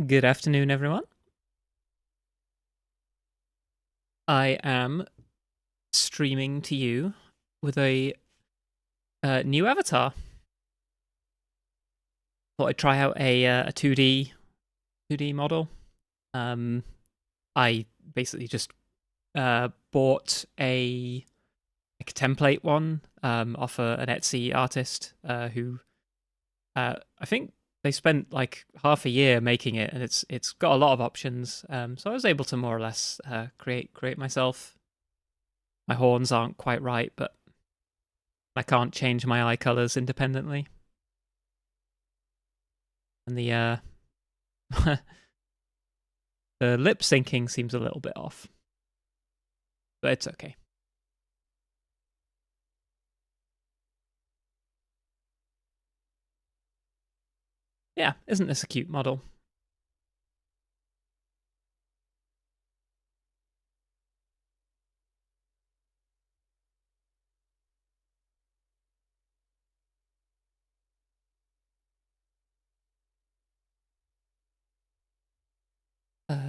Good afternoon, everyone. I am streaming to you with a new avatar. Thought I'd try out a 2D model. Um, I basically just bought a template one off an Etsy artist who I think they spent like half a year making it, and it's got a lot of options. So I was able to more or less create myself. My horns aren't quite right, but I can't change my eye colors independently. And the the lip syncing seems a little bit off, but it's okay. Yeah, isn't this a cute model?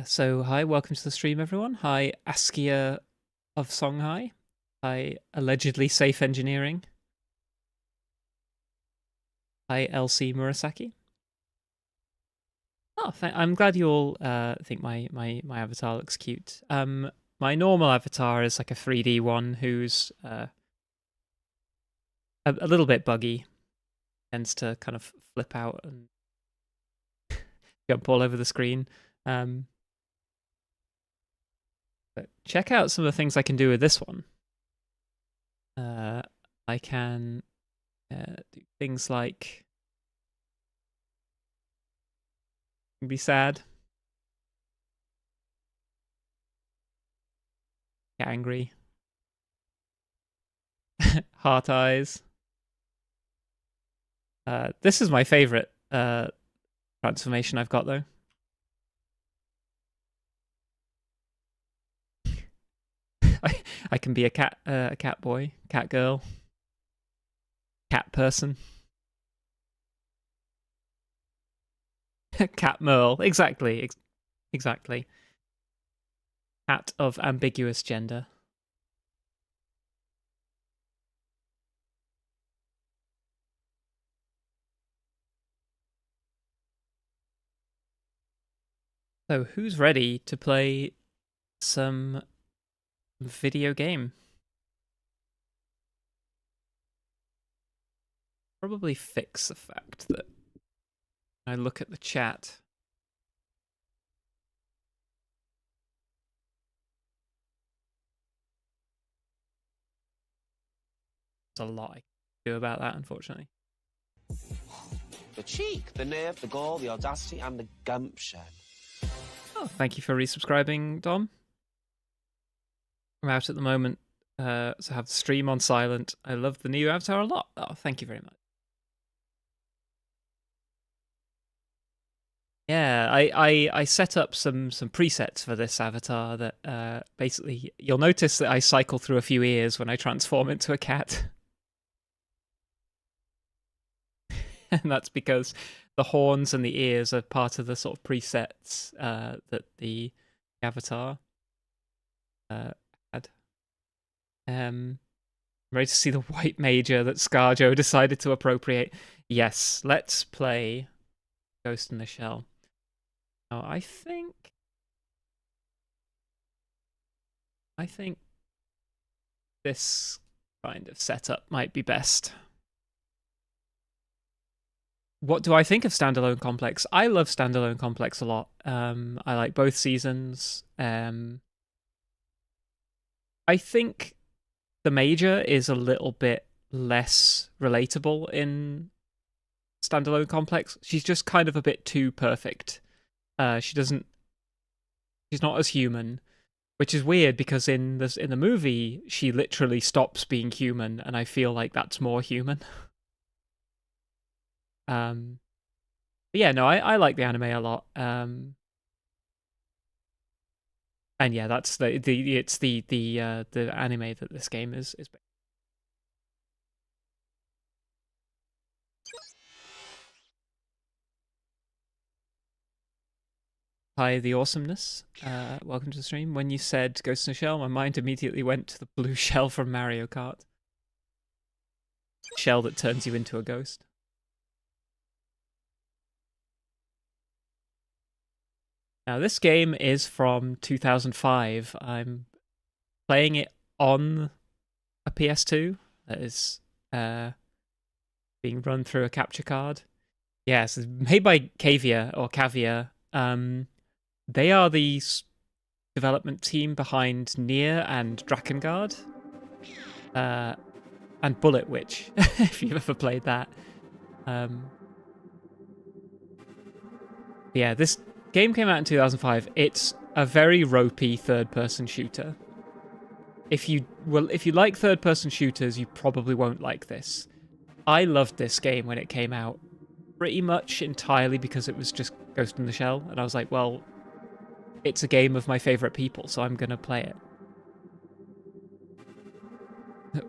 So hi, welcome to the stream, everyone. Hi, Askia of Songhai. Hi, allegedly safe engineering. Hi, LC Murasaki. Oh, I'm glad you all think my avatar looks cute. My normal avatar is like a 3D one who's a little bit buggy, tends to kind of flip out and jump all over the screen. But check out some of the things I can do with this one. I can do things like be sad, get angry, heart eyes. This is my favorite transformation I've got though. I can be a cat boy, cat girl, cat person, cat merle. Exactly, exactly. Cat of ambiguous gender. So who's ready to play some video game? Probably fix the fact that I look at the chat. There's a lot I can do about that, unfortunately. The cheek, the nerve, the gall, the audacity, and the gumption. Oh, thank you for resubscribing, Dom. I'm out at the moment, so I have the stream on silent. I love the new avatar a lot. Oh, thank you very much. Yeah, I set up some presets for this avatar that basically you'll notice that I cycle through a few ears when I transform into a cat. And that's because the horns and the ears are part of the sort of presets that the avatar had. I'm ready to see the white major that ScarJo decided to appropriate. Yes, let's play Ghost in the Shell. Now, I think this kind of setup might be best. What do I think of Standalone Complex? I love Standalone Complex a lot. I like both seasons. I think the Major is a little bit less relatable in Standalone Complex. She's just kind of a bit too perfect. She's not as human, which is weird because in the movie she literally stops being human, and I feel like that's more human. But yeah, no, I like the anime a lot. And yeah, that's the anime that this game is. Hi, the awesomeness. Welcome to the stream. When you said Ghost in a Shell, my mind immediately went to the blue shell from Mario Kart. Shell that turns you into a ghost. Now, this game is from 2005. I'm playing it on a ps2 that is being run through a capture card. Yes, it's made by Cavia. They are the development team behind Nier and Drakengard. And Bullet Witch, if you've ever played that. Yeah, this game came out in 2005. It's a very ropey third-person shooter. If you like third-person shooters, you probably won't like this. I loved this game when it came out, pretty much entirely because it was just Ghost in the Shell, and I was like, well, it's a game of my favorite people, so I'm gonna play it.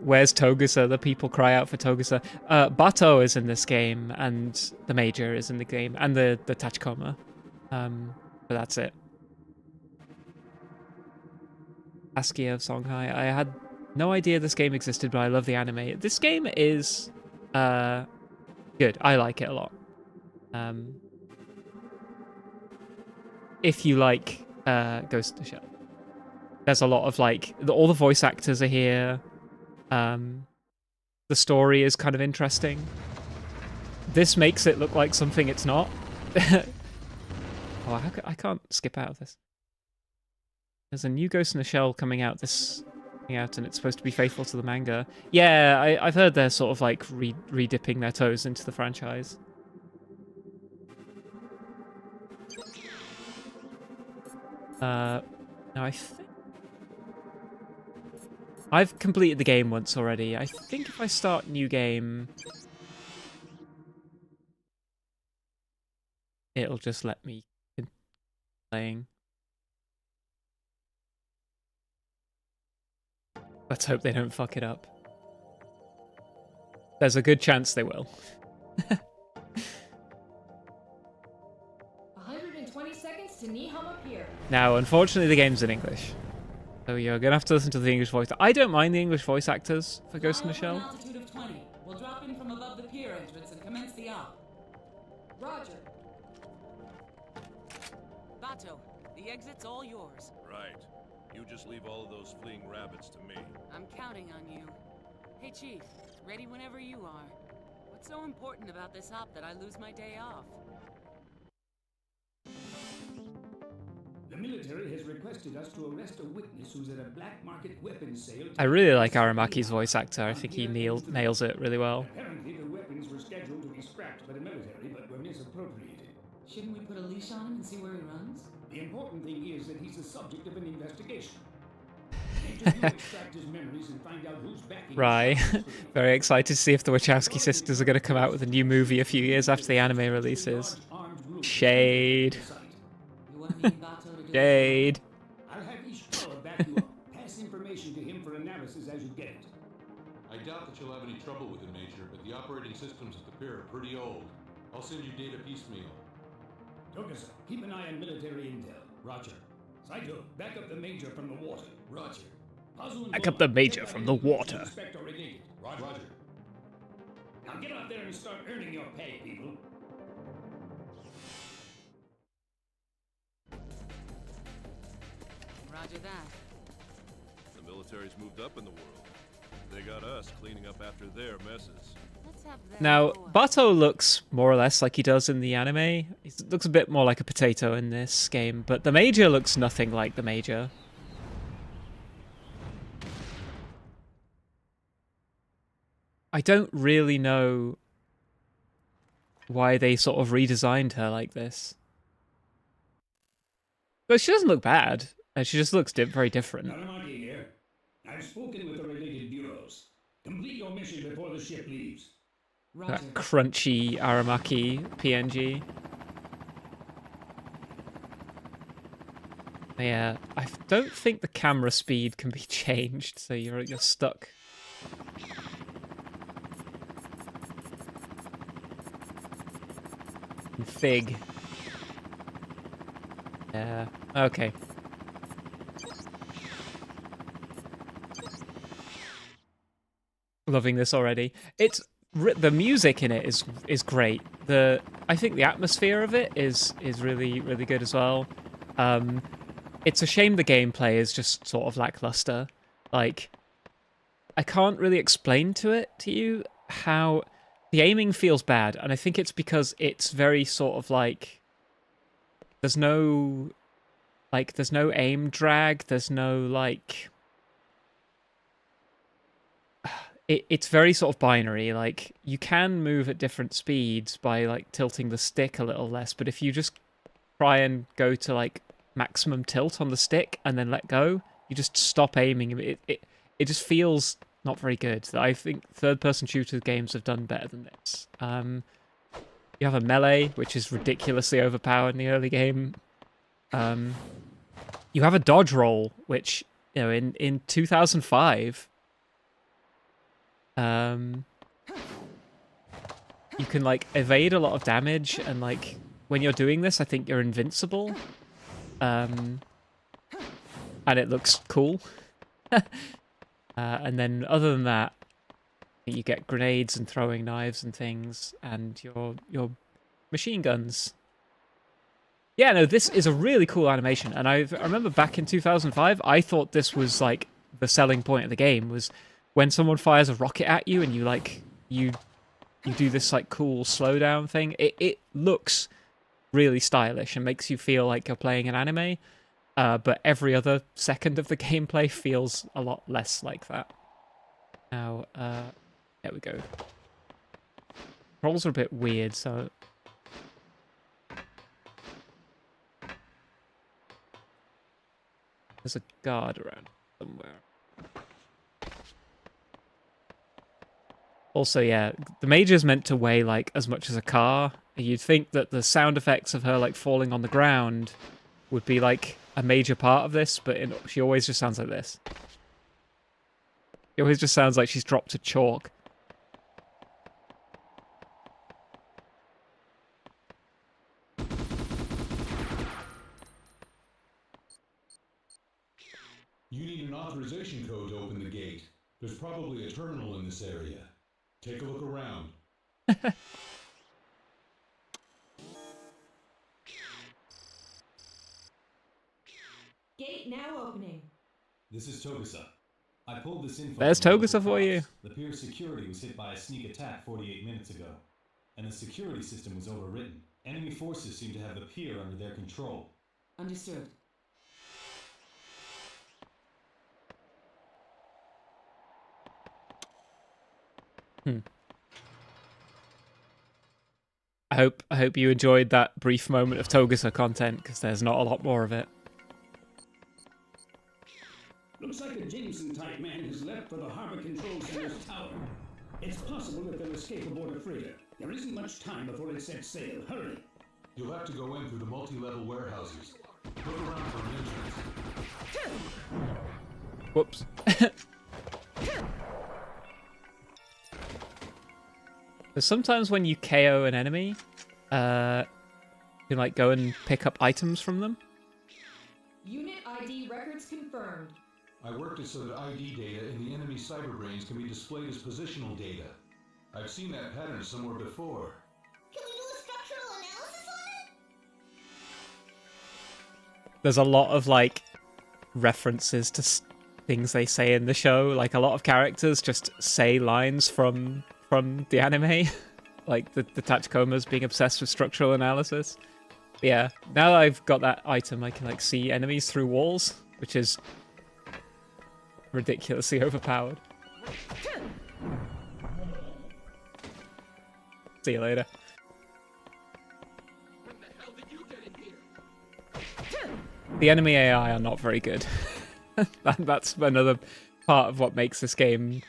Where's Togusa? The people cry out for Togusa. Bato is in this game, and the Major is in the game, and the Tachikoma. But that's it. Askia of Songhai. I had no idea this game existed, but I love the anime. This game is good. I like it a lot. If you like Ghost in the Shell. There's a lot of all the voice actors are here. The story is kind of interesting. This makes it look like something it's not. Oh, I can't skip out of this. There's a new Ghost in the Shell coming out and it's supposed to be faithful to the manga. Yeah, I've heard they're sort of like re-dipping their toes into the franchise. Now I think I've completed the game once already. I think if I start new game, it'll just let me continue playing. Let's hope they don't fuck it up. There's a good chance they will. 120 seconds to Niham up here. Now, unfortunately, the game's in English. So you're going to have to listen to the English voice. I don't mind the English voice actors for Ghost in the Shell. Altitude of 20. We'll drop in from above the pier entrance and commence the op. Roger. Bato, the exit's all yours. Right. You just leave all of those fleeing rabbits to me. I'm counting on you. Hey, Chief. Ready whenever you are. What's so important about this op that I lose my day off? The military has requested us to arrest a witness who's at a black market weapons sale. I really like Aramaki's voice actor. I think he nails it really well. Apparently the weapons were scheduled to be scrapped by the military, but were misappropriated. Shouldn't we put a leash on him and see where he runs? The important thing is that he's the subject of an investigation. Extract his memories and find out who's backing Right. Very excited to see if the Wachowski sisters are going to come out with a new movie a few years after the anime releases. Shade. You want me and Bato to do Shade. I'll have Ishikawa back you up. Pass information to him for analysis as you get it. I doubt that you'll have any trouble with it, Major, but the operating systems at the pier are pretty old. I'll send you data piecemeal. Togusa, keep an eye on military intel. Roger. Saito, back up the Major from the water. Roger. Back up the Major from the water. Roger. Now get out there and start earning your pay, people. Roger that. The military's moved up in the world. They got us cleaning up after their messes. Let's have that. Now, Bato looks more or less like he does in the anime. He looks a bit more like a potato in this game, but the Major looks nothing like the Major. I don't really know why they sort of redesigned her like this. But she doesn't look bad. She just looks very different. Naramaki here. I've spoken with the related bureaus. Complete your mission before the ship leaves. Roger. That crunchy Aramaki PNG. Yeah, I don't think the camera speed can be changed, so you're stuck. Fig. Yeah. Okay. Loving this already. It's the music in it is great. I think the atmosphere of it is really really good as well. It's a shame the gameplay is just sort of lackluster. Like, I can't really explain to you how the aiming feels bad, and I think it's because it's very sort of like there's no aim drag, there's no like it's very sort of binary. Like, you can move at different speeds by like tilting the stick a little less, but if you just try and go to like maximum tilt on the stick and then let go, you just stop aiming. It just feels not very good. I think third-person shooter games have done better than this. You have a melee, which is ridiculously overpowered in the early game. You have a dodge roll, which, you know, in 2005, you can like evade a lot of damage, and like when you're doing this, I think you're invincible. And it looks cool. And then other than that, you get grenades and throwing knives and things, and your machine guns. Yeah, no, this is a really cool animation, and I remember back in 2005, I thought this was like the selling point of the game, was when someone fires a rocket at you and you like you do this like cool slowdown thing. It looks really stylish and makes you feel like you're playing an anime. But every other second of the gameplay feels a lot less like that. Now, there we go. Rolls are a bit weird, so... There's a guard around somewhere. Also, yeah, the Major's meant to weigh, like, as much as a car. You'd think that the sound effects of her, like, falling on the ground would be, like, a major part of this, but she always just sounds like this. It always just sounds like she's dropped a chalk. You need an authorization code to open the gate. There's probably a terminal in this area. Take a look around. Gate now opening. This is Togusa. I pulled this info. There's from Togusa local for you. cops. The pier's security was hit by a sneak attack 48 minutes ago, and the security system was overwritten. Enemy forces seem to have the pier under their control. Understood. I hope you enjoyed that brief moment of Togusa content, because there's not a lot more of it. Looks like a Jameson-type man has left for the harbor control center's tower. It's possible that they'll escape aboard a freighter. There isn't much time before it sets sail. Hurry! You'll have to go in through the multi-level warehouses. Look around for an entrance. Whoops. So sometimes when you KO an enemy, you can like go and pick up items from them. Unit ID records confirmed. I worked it so that ID data in the enemy cyberbrains can be displayed as positional data. I've seen that pattern somewhere before. Can we do a structural analysis on it? There's a lot of like references to things they say in the show. Like, a lot of characters just say lines from the anime. Like the Tachikomas being obsessed with structural analysis. But yeah, now that I've got that item, I can like see enemies through walls, which is ridiculously overpowered. See you later. The enemy AI are not very good. That's another part of what makes this game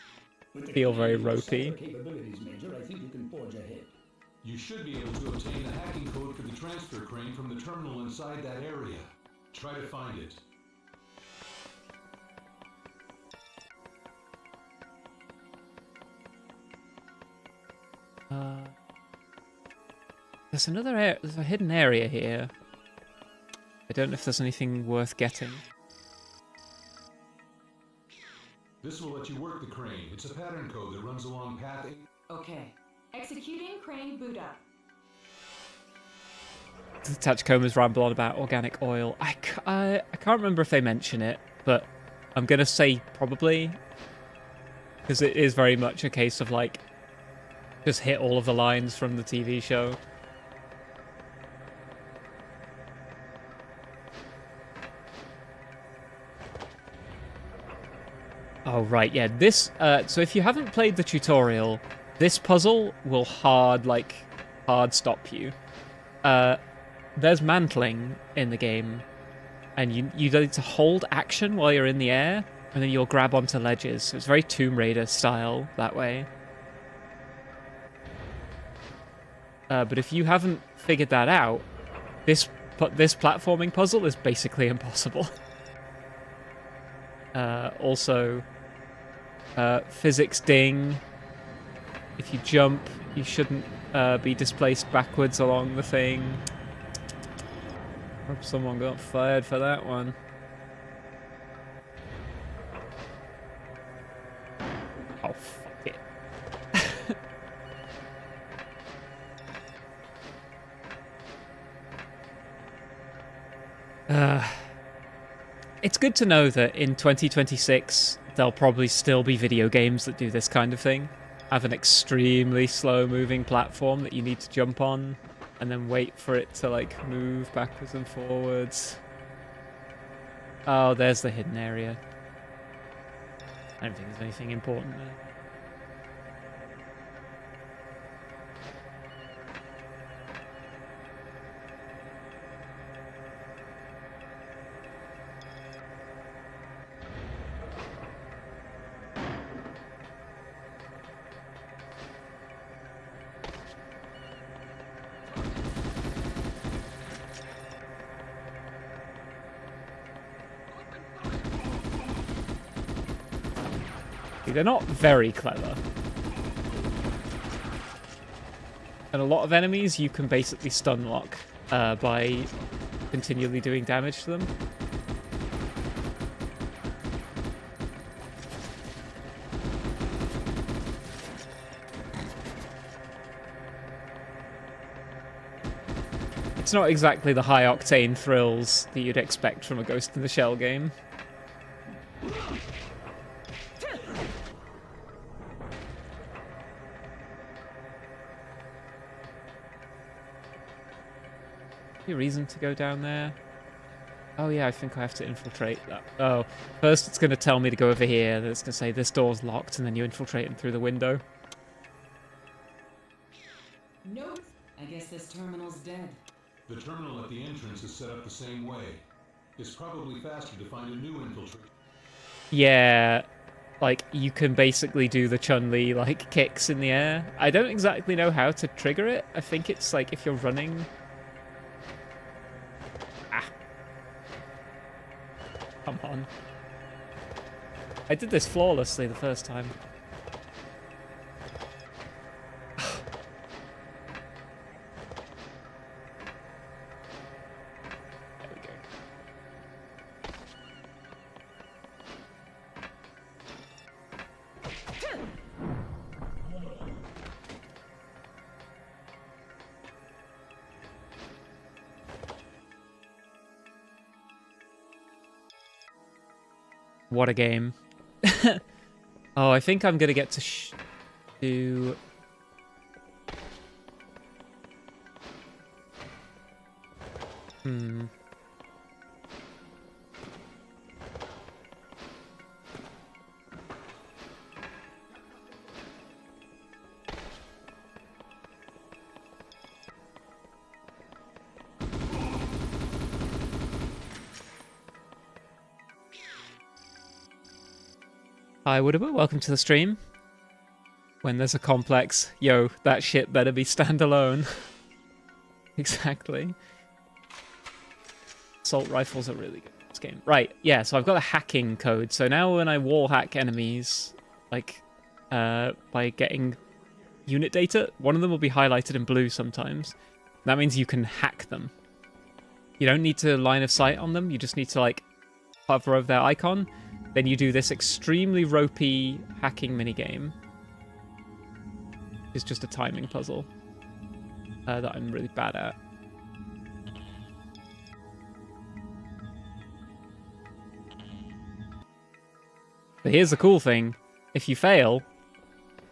feel very ropey. Capabilities, Major, I think you can forge ahead. You should be able to obtain a hacking code for the transfer crane from the terminal inside that area. Try to find it. There's a hidden area here. I don't know if there's anything worth getting. This will let you work the crane. It's a pattern code that runs along path 8. Okay. Executing crane boot up. Tachikoma's ramble on about organic oil. I can't remember if they mention it, but I'm going to say probably. Because it is very much a case of, like, just hit all of the lines from the TV show. Oh, right, yeah, this, so if you haven't played the tutorial, this puzzle will hard stop you. There's mantling in the game, and you need to hold action while you're in the air, and then you'll grab onto ledges. So it's very Tomb Raider style that way. But if you haven't figured that out, this platforming puzzle is basically impossible. Also, physics ding. If you jump, you shouldn't be displaced backwards along the thing. Hope someone got fired for that one. Oh, fuck it. It's good to know that in 2026, there'll probably still be video games that do this kind of thing. Have an extremely slow-moving platform that you need to jump on, and then wait for it to, like, move backwards and forwards. Oh, there's the hidden area. I don't think there's anything important there. They're not very clever. And a lot of enemies you can basically stun lock by continually doing damage to them. It's not exactly the high-octane thrills that you'd expect from a Ghost in the Shell game. Reason to go down there? Oh yeah, I think I have to infiltrate that. Oh, first it's going to tell me to go over here, then it's going to say this door's locked, and then you infiltrate them through the window. No. I guess this terminal's dead. The terminal at the entrance is set up the same way. It's probably faster to find a new infiltrate. Yeah, like, you can basically do the Chun-Li, like, kicks in the air. I don't exactly know how to trigger it. I think it's, like, if you're running... Come on. I did this flawlessly the first time. There we go. What a game. Oh, I think I'm going to get to do... Hi, Woodable. Welcome to the stream. When there's a complex, yo, that shit better be standalone. Exactly. Assault rifles are really good in this game. Right, yeah, so I've got a hacking code. So now when I wall hack enemies, like, by getting unit data, one of them will be highlighted in blue sometimes. That means you can hack them. You don't need to line of sight on them. You just need to like hover over their icon. Then you do this extremely ropey hacking minigame. It's just a timing puzzle that I'm really bad at. But here's the cool thing. If you fail,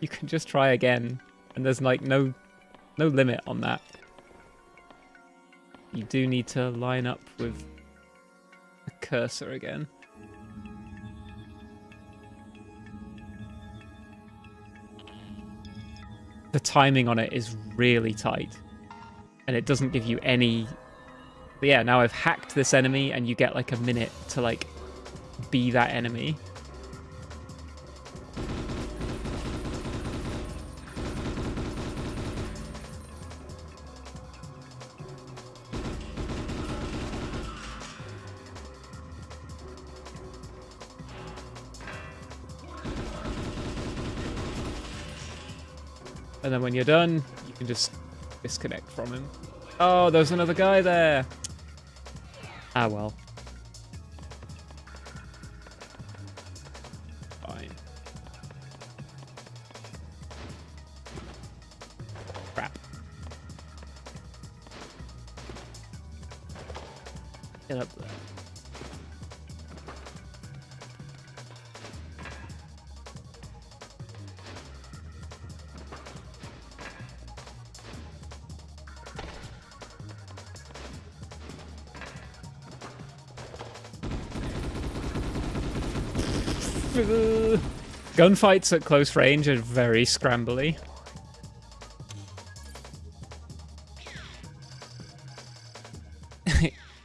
you can just try again. And there's like no limit on that. You do need to line up with a cursor again. The timing on it is really tight. And it doesn't give you any... But yeah, now I've hacked this enemy and you get like a minute to like be that enemy. And then when you're done, you can just disconnect from him. Oh, there's another guy there. Ah, well. Fine. Crap. Get up there. Gunfights at close range are very scrambly.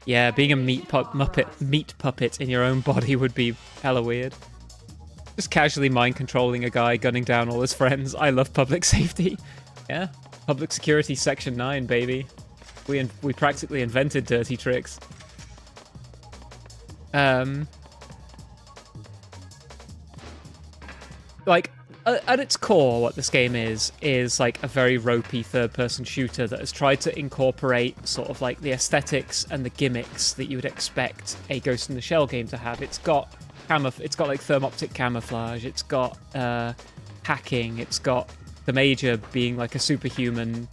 Yeah, being a meat puppet in your own body would be hella weird. Just casually mind controlling a guy, gunning down all his friends. I love public safety. Yeah, public security section 9, baby. We practically invented dirty tricks. Like, at its core, what this game is like a very ropey third-person shooter that has tried to incorporate sort of like the aesthetics and the gimmicks that you would expect a Ghost in the Shell game to have. It's got like thermoptic camouflage, it's got hacking, it's got the Major being like a superhuman,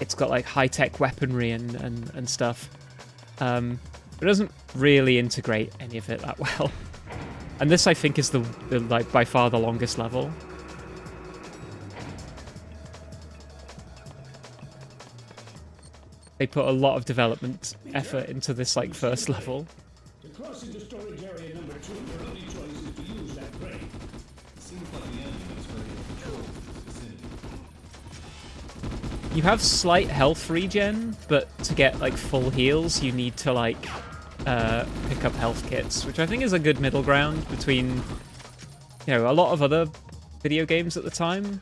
it's got like high-tech weaponry and stuff. But it doesn't really integrate any of it that well. And this, I think, is the like by far the longest level. They put a lot of development effort into this like first level. To cross into storage area number 2, your only choice is to use that crane. It seems like the enemy is ready to control this vicinity. You have slight health regen, but to get like full heals, you need to like pick up health kits, which I think is a good middle ground between, you know, a lot of other video games at the time.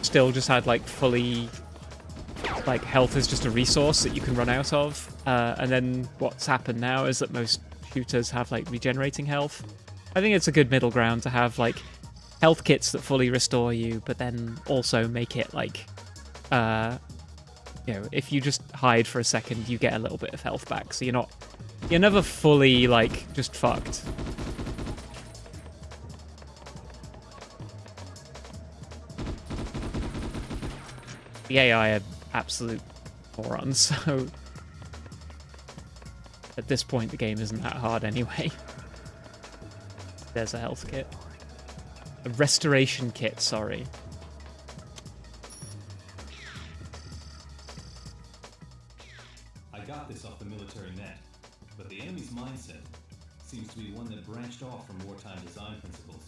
Still just had like fully, like health is just a resource that you can run out of. And then what's happened now is that most shooters have like regenerating health. I think it's a good middle ground to have like health kits that fully restore you, but then also make it like, you know, if you just hide for a second, you get a little bit of health back, so you're never fully, like, just fucked. The AI are absolute morons, so at this point the game isn't that hard anyway. There's a health kit. A restoration kit, sorry. This off the military net, but the enemy's mindset seems to be one that branched off from wartime design principles.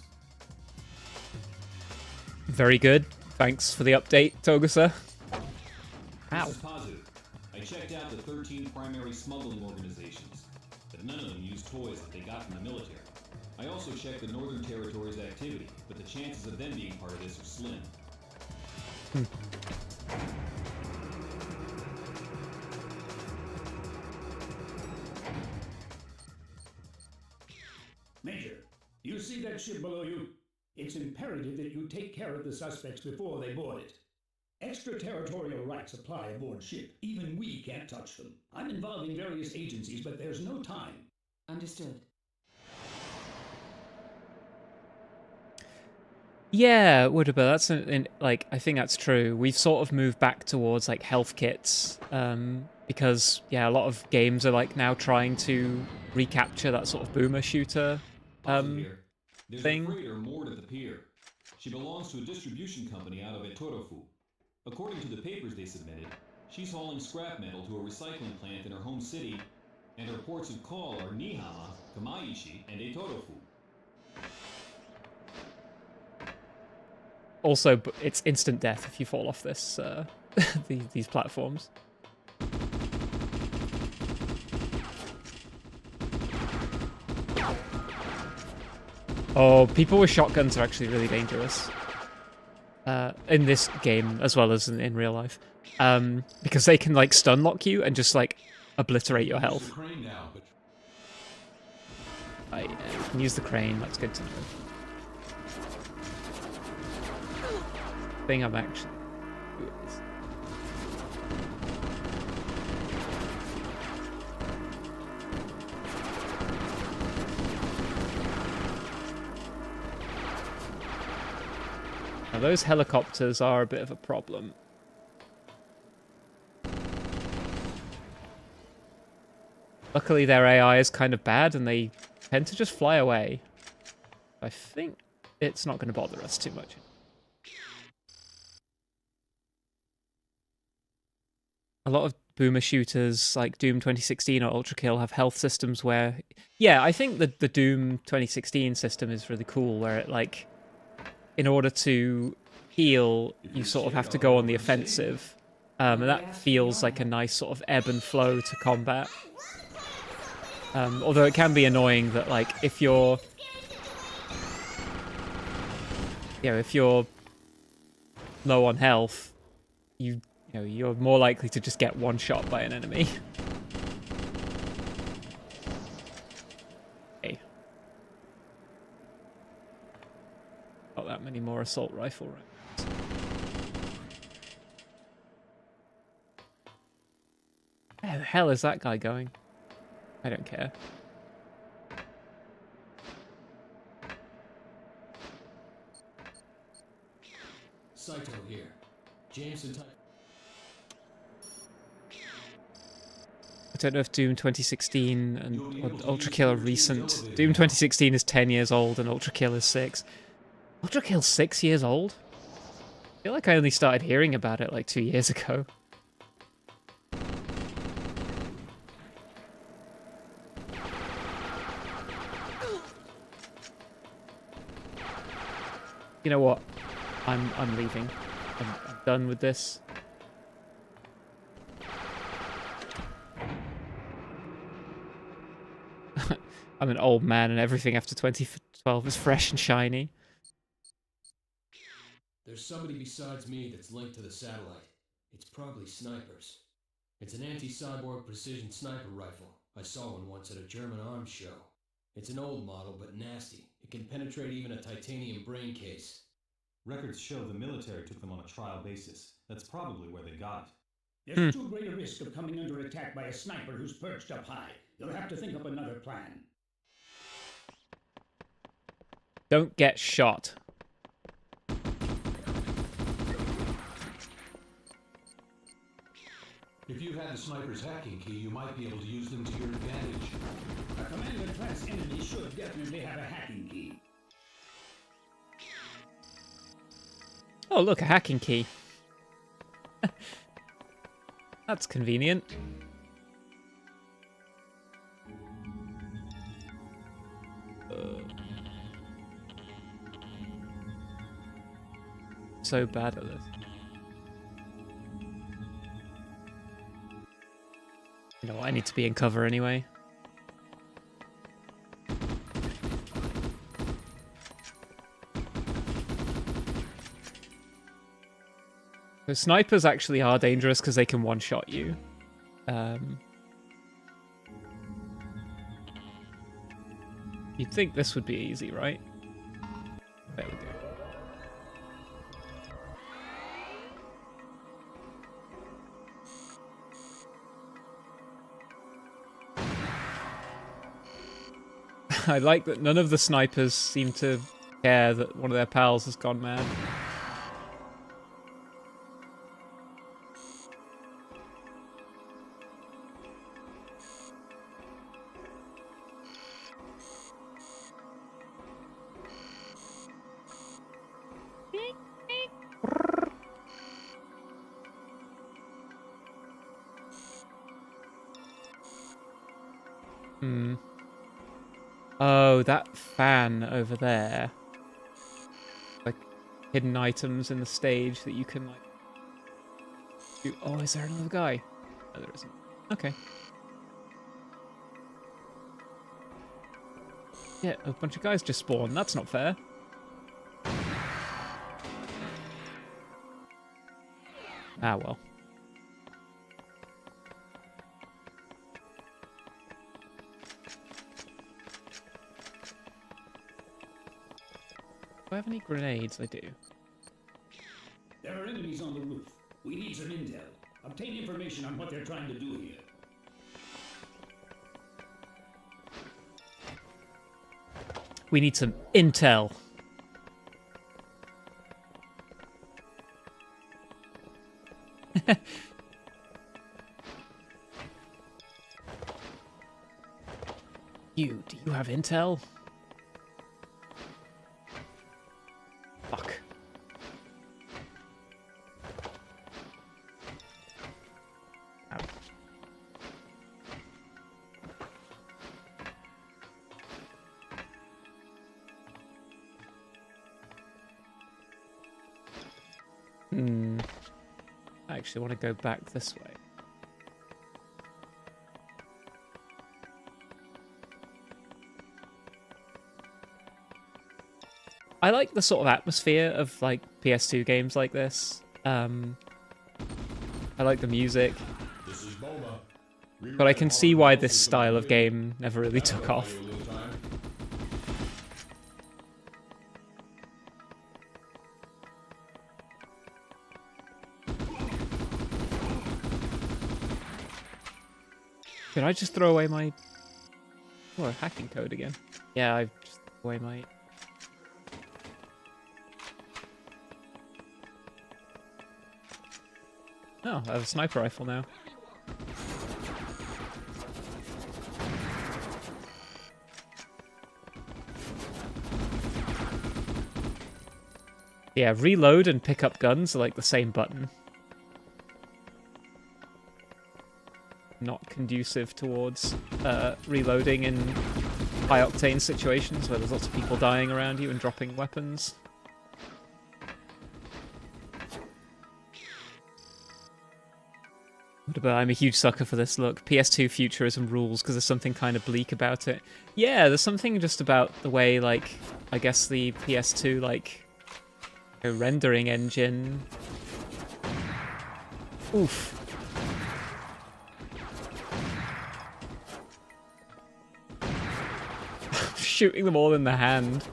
Very good. Thanks for the update, Togusa. Ow. This is positive. I checked out the 13 primary smuggling organizations, but none of them use toys that they got from the military. I also checked the Northern Territory's activity, but the chances of them being part of this are slim. Major, you see that ship below you? It's imperative that you take care of the suspects before they board it. Extraterritorial rights apply aboard ship. Even we can't touch them. I'm involving various agencies, but there's no time. Understood. Yeah, would have been. That's like I think that's true. We've sort of moved back towards like health kits, because yeah, a lot of games are like now trying to recapture that sort of boomer shooter Here. There's thing. a freighter moored at the pier. She belongs to a distribution company out of Etorofu. According to the papers they submitted, she's hauling scrap metal to a recycling plant in her home city, and her ports of call are Nihama, Kamaishi, and Etorofu. Also, it's instant death if you fall off this these platforms. Oh, people with shotguns are actually really dangerous in this game as well as in real life, because they can like stun lock you and just like obliterate your health. I can use the crane. That's good to know. Thing I'm actually. Now those helicopters are a bit of a problem. Luckily their AI is kind of bad and they tend to just fly away. I think it's not going to bother us too much. A lot of boomer shooters like Doom 2016 or Ultra Kill have health systems where... Yeah, I think the Doom 2016 system is really cool, where it like... In order to heal, you sort of have to go on the offensive. And that feels like a nice sort of ebb and flow to combat. Although it can be annoying that like if you're... You know, if you're low on health, you're more likely to just get one shot by an enemy. Okay. Not that many more assault rifle rounds. Where the hell is that guy going? I don't care. Saito here. Jameson type. I don't know if Doom 2016 and Ultra Kill are recent. Doom 2016 is 10 years old and Ultra Kill is 6. Ultra Kill's 6 years old? I feel like I only started hearing about it like 2 years ago. You know what? I'm leaving. I'm done with this. I'm an old man and everything after 2012 is fresh and shiny. There's somebody besides me that's linked to the satellite. It's probably snipers. It's an anti-cyborg precision sniper rifle. I saw one once at a German arms show. It's an old model, but nasty. It can penetrate even a titanium brain case. Records show the military took them on a trial basis. That's probably where they got it. There's too great a risk of coming under attack by a sniper who's perched up high. You'll have to think up another plan. Don't get shot. If you had the sniper's hacking key, you might be able to use them to your advantage. A commander-class enemy should definitely have a hacking key. Oh, look, a hacking key. That's convenient. So bad at this. You know what, I need to be in cover anyway. So snipers actually are dangerous because they can one-shot you. You'd think this would be easy, right? There we go. I like that none of the snipers seem to care that one of their pals has gone mad. Oh, that fan over there. Like hidden items in the stage that you can like do. Oh, is there another guy? No, there isn't. Okay. Yeah, a bunch of guys just spawned. That's not fair. Ah, well. Do I have any grenades? I do. There are enemies on the roof. We need some intel. Obtain information on what they're trying to do here. We need some intel. Do you have intel? Fuck. Ow. I actually want to go back this way. I like the sort of atmosphere of like PS2 games like this. I like the music. But I can see why this style of game never really took off. Did I just throw away my... Oh, hacking code again. Yeah, I just threw away my... Oh, I have a sniper rifle now. Yeah, reload and pick up guns are like the same button. Not conducive towards reloading in high-octane situations where there's lots of people dying around you and dropping weapons. But I'm a huge sucker for this look. PS2 futurism rules because there's something kind of bleak about it. Yeah, there's something just about the way, like, I guess the PS2, like, rendering engine... Oof. Shooting them all in the hand.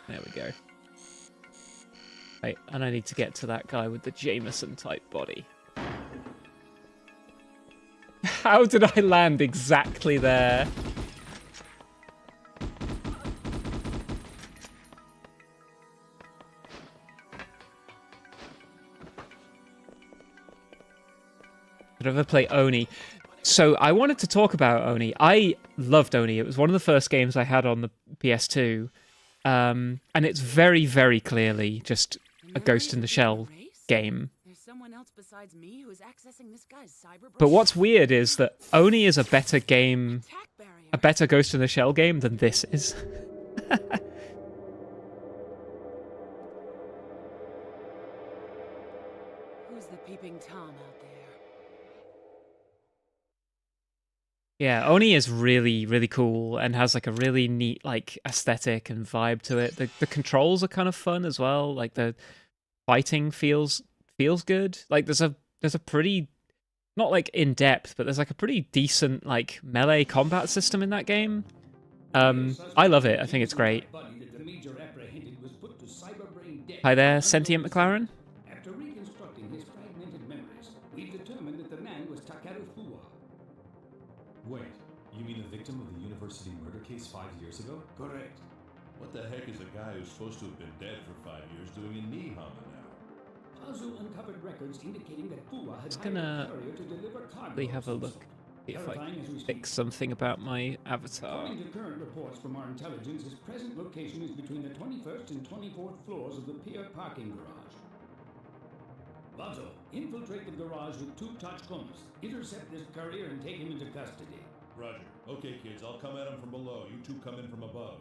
There we go. Right, and I need to get to that guy with the Jameson type body. How did I land exactly there? Did I ever play Oni? So I wanted to talk about Oni. I loved Oni. It was one of the first games I had on the PS2. And it's very, very clearly just a Ghost in the Shell game. There's someone else besides me who is accessing this guy's cyber. But what's weird is that Oni is a better game, a better Ghost in the Shell game than this is. Who's the peeping Tom out there? Yeah, Oni is really, really cool and has like a really neat like aesthetic and vibe to it. The controls are kind of fun as well. Like the fighting feels good. Like there's a pretty, not like in depth, but there's like a pretty decent like melee combat system in that game. I love it. I think it's great. Hi there, Sentient McLaren. After reconstructing his fragmented memories, Wait, you mean the victim of the university murder case 5 years ago? Correct. What the heck is a guy who's supposed to have been dead for 5 years doing in Nihama now? Pazu uncovered records indicating that Fuwa had Just hired gonna a courier to deliver cargo. Really have a of some look. sort. See if I Verifying as we can speak. fix something about my avatar. According to current reports from our intelligence, his present location is between the 21st and 24th floors of the pier parking garage. Vato, infiltrate the garage with 2 Tachkomas. Intercept this courier and take him into custody. Roger. Okay, kids, I'll come at him from below. You two come in from above.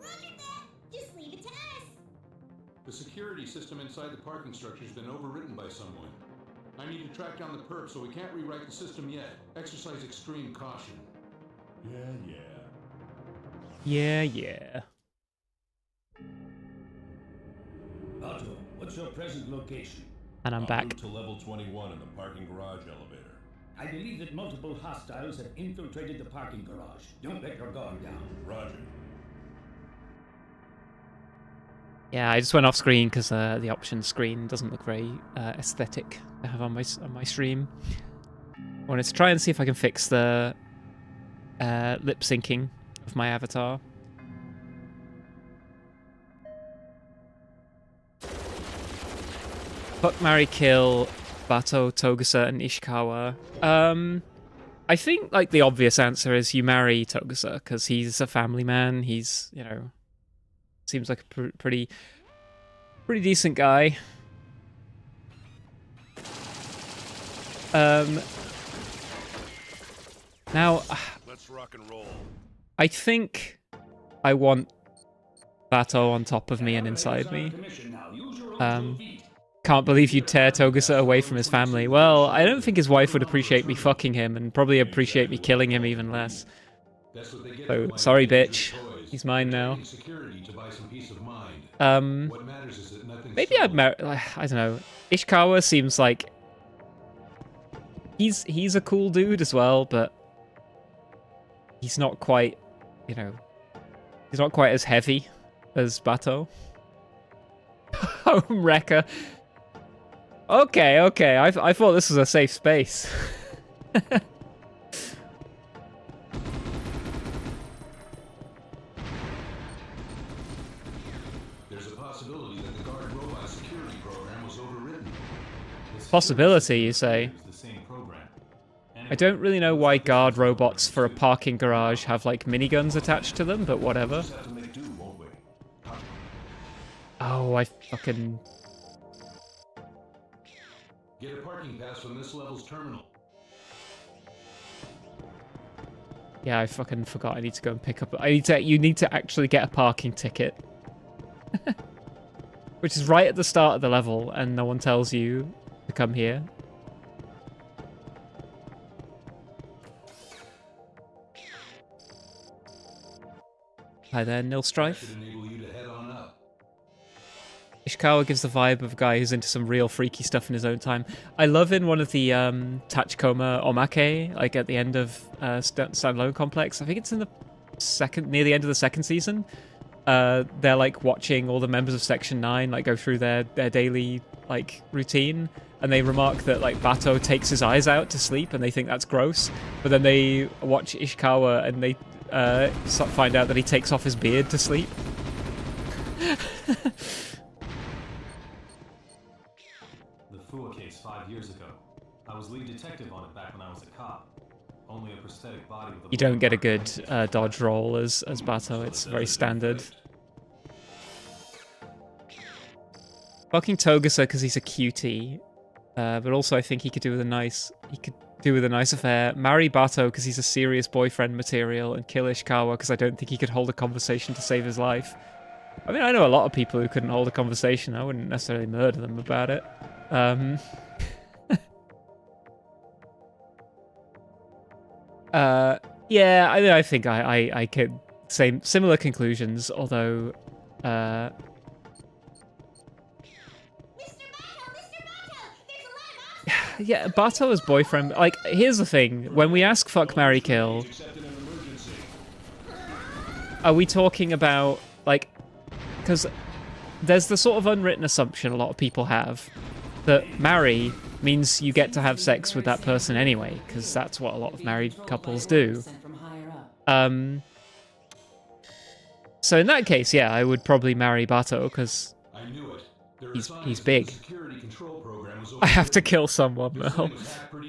Roger that! Just leave it to us! The security system inside the parking structure has been overwritten by someone. I need to track down the perp, so we can't rewrite the system yet. Exercise extreme caution. Yeah. Vato, what's your present location? And I'm En back. route to level 21 in the parking garage elevator. I believe that multiple hostiles have infiltrated the parking garage. Don't let your guard down. Roger. Yeah, I just went off screen because the options screen doesn't look very aesthetic to have on my stream. I wanted to try and see if I can fix the lip syncing of my avatar. Fuck, marry, kill, Bato, Togusa, and Ishikawa. I think like the obvious answer is you marry Togusa because he's a family man. He's, you know, seems like a pretty decent guy. Now, Let's rock and roll. I think I want Bato on top of me and inside me. Can't believe you'd tear Togusa away from his family. Well, I don't think his wife would appreciate me fucking him and probably appreciate me killing him even less. So, sorry bitch. He's mine now. Maybe I'd marry, I don't know. Ishikawa seems like he's a cool dude as well, but he's not quite, you know, he's not quite as heavy as Bato. Home wrecker. Okay. I thought this was a safe space. There's a possibility that the guard robot security program was overridden. Possibility, you say? I don't really know why guard robots for a parking garage have like miniguns attached to them, but whatever. Oh, I fucking... Get a parking pass from this level's terminal. Yeah, I fucking forgot I need to go and pick up... You need to actually get a parking ticket. Which is right at the start of the level, and no one tells you to come here. Hi there, Nil Strife. Ishikawa gives the vibe of a guy who's into some real freaky stuff in his own time. I love in one of the Tachikoma Omake, like at the end of Standalone Complex. I think it's in the near the end of the second season. They're like watching all the members of Section 9 like go through their daily like routine, and they remark that like Bato takes his eyes out to sleep, and they think that's gross. But then they watch Ishikawa and they find out that he takes off his beard to sleep. The Fua case 5 years ago. I was lead detective on it back when I was a cop. Only a prosthetic body with a... You don't get a good dodge roll as Bato. It's very standard. Fucking Togusa because he's a cutie, but also I think he could do with a nice affair. Marry Bato because he's a serious boyfriend material, and kill Ishikawa because I don't think he could hold a conversation to save his life. I mean, I know a lot of people who couldn't hold a conversation. I wouldn't necessarily murder them about it. Yeah, I think I could say similar conclusions, although yeah, Bato as boyfriend. Like, here's the thing: when we ask "fuck, marry, kill," are we talking about like? Because there's the sort of unwritten assumption a lot of people have that marry means you get to have sex with that person anyway, because that's what a lot of married couples do. So in that case, yeah, I would probably marry Bato, because he's big. I have to kill someone, though.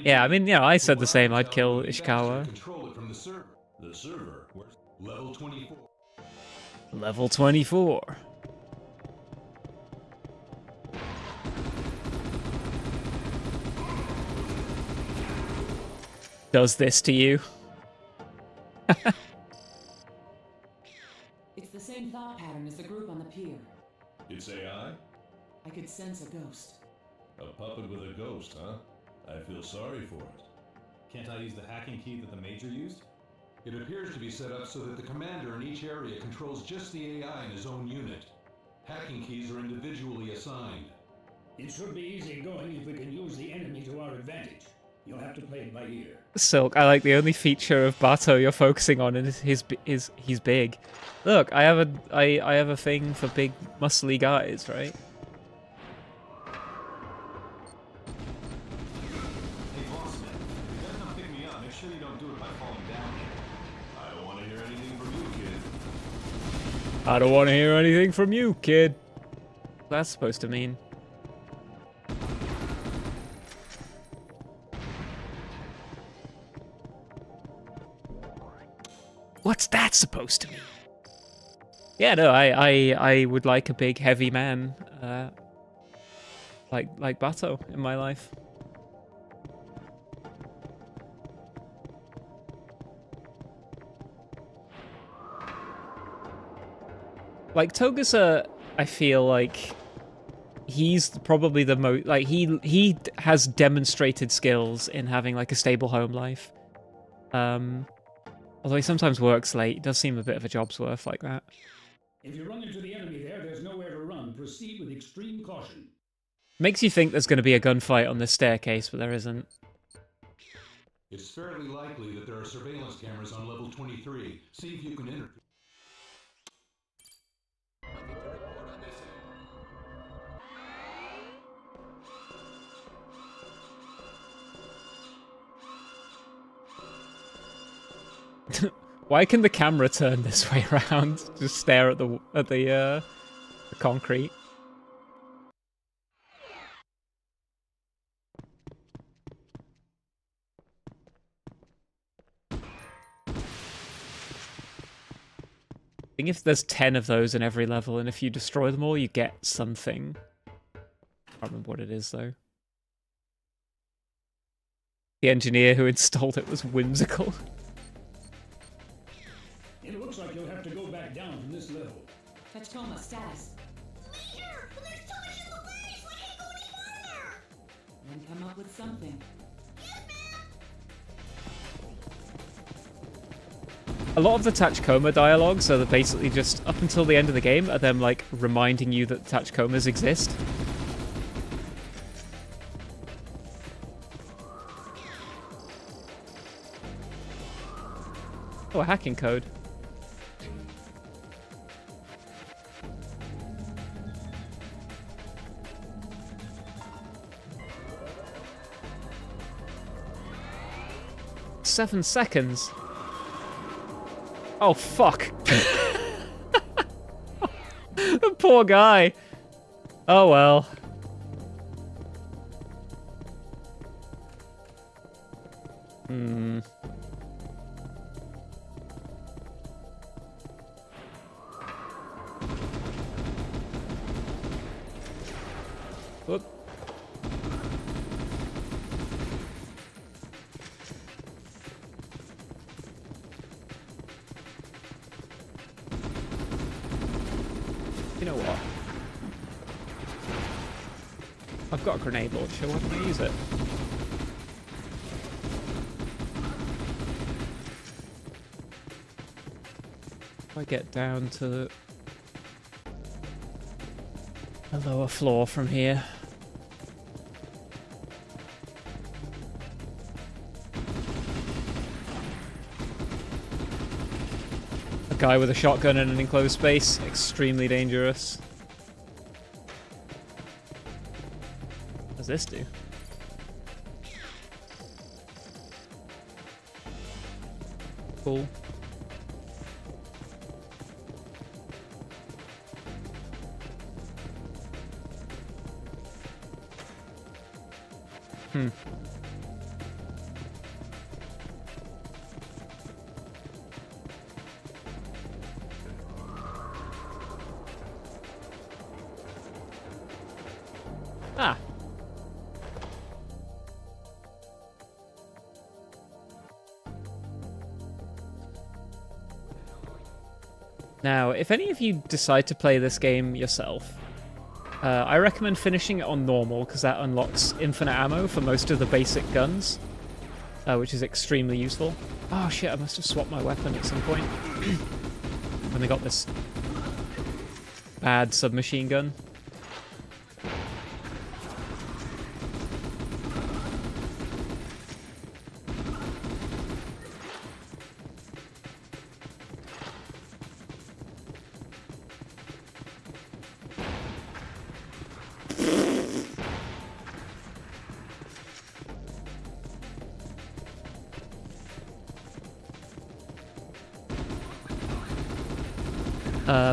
Yeah, I mean, yeah, I said the same. I'd kill Ishikawa. The server, level 24. Level 24. Does this to you? It's the same thought pattern as the group on the pier. It's AI? I could sense a ghost. A puppet with a ghost, huh? I feel sorry for it. Can't I use the hacking key that the Major used? It appears to be set up so that the commander in each area controls just the AI in his own unit. Hacking keys are individually assigned. It should be easy going if we can use the enemy to our advantage. You'll have to play it by ear. Silk, I like the only feature of Bato you're focusing on is he's big. Look, I have a thing for big muscly guys, right? Hey, boss man, if you guys don't pick me up, make sure you don't do it by falling down. I don't want to hear anything from you, kid. I don't want to hear anything from you, kid. What's that supposed to mean? What's that supposed to mean? Yeah, no, I would like a big, heavy man, like Bato in my life. Like Togusa, I feel like he's probably the most like he has demonstrated skills in having like a stable home life. Although he sometimes works late, it does seem a bit of a job's worth like that. If you run into the enemy there's nowhere to run. Proceed with extreme caution. Makes you think there's going to be a gunfight on this staircase, but there isn't. It's fairly likely that there are surveillance cameras on level 23. See if you can enter. Why can the camera turn this way around? Just stare at the concrete. I think if there's 10 of those in every level, and if you destroy them all, you get something. I can't remember what it is, though. The engineer who installed it was whimsical. It looks like you'll have to go back down from this level. Tachikoma, status. Leader! But there's too much in the way, so I can't go any farther! Then come up with something. A lot of the Tachikoma dialogues are basically just, up until the end of the game, are them, like, reminding you that Tachikomas exist. Oh, a hacking code. "7 seconds. Oh, fuck. The poor guy. Oh, well. Whoop. You know what? I've got a grenade launcher, why don't I use it? If I get down to the lower floor from here. A guy with a shotgun in an enclosed space, extremely dangerous. What does this do? Cool. Hmm. Ah. Now, if any of you decide to play this game yourself, I recommend finishing it on normal because that unlocks infinite ammo for most of the basic guns, which is extremely useful. Oh shit, I must have swapped my weapon at some point when they got this bad submachine gun.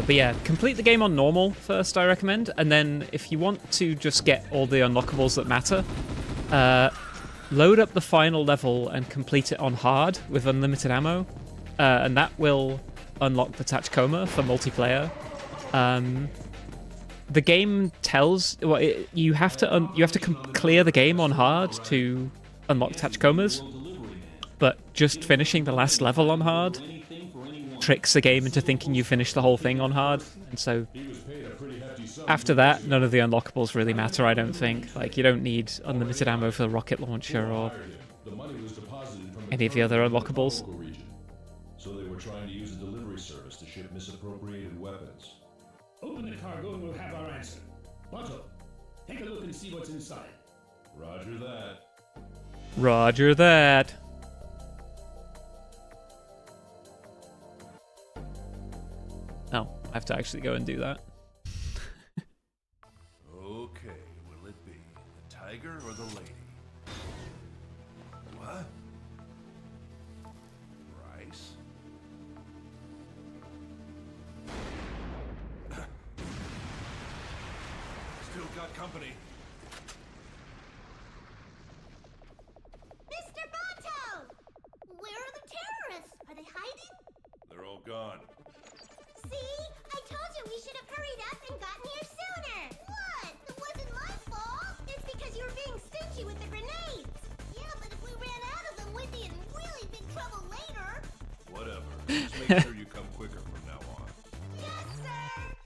But yeah, complete the game on normal first, I recommend, and then if you want to just get all the unlockables that matter, load up the final level and complete it on hard with unlimited ammo, and that will unlock the Tachikoma for multiplayer. The game tells you have to clear the game on hard to unlock Tachikomas, but just finishing the last level on hard tricks the game into thinking you finished the whole thing on hard, and so after that, none of the unlockables really matter, I don't think. Like, you don't need unlimited ammo for the rocket launcher or any of the other unlockables. So they were trying to use a delivery service to ship misappropriated weapons. Open the cargo and we'll have our answer. Otto, take a look and see what's inside. Roger that. Roger that. Oh, I have to actually go and do that. Okay, will it be the tiger or the lady? What? Rice? Still got company. Mr. Bato! Where are the terrorists? Are they hiding? They're all gone. See? I told you we should have hurried up and gotten here sooner! What? It wasn't my fault! It's because you were being stingy with the grenades! Yeah, but if we ran out of them, we'd be in really big trouble later! Whatever. Just make sure you come quicker from now on. Yes, sir!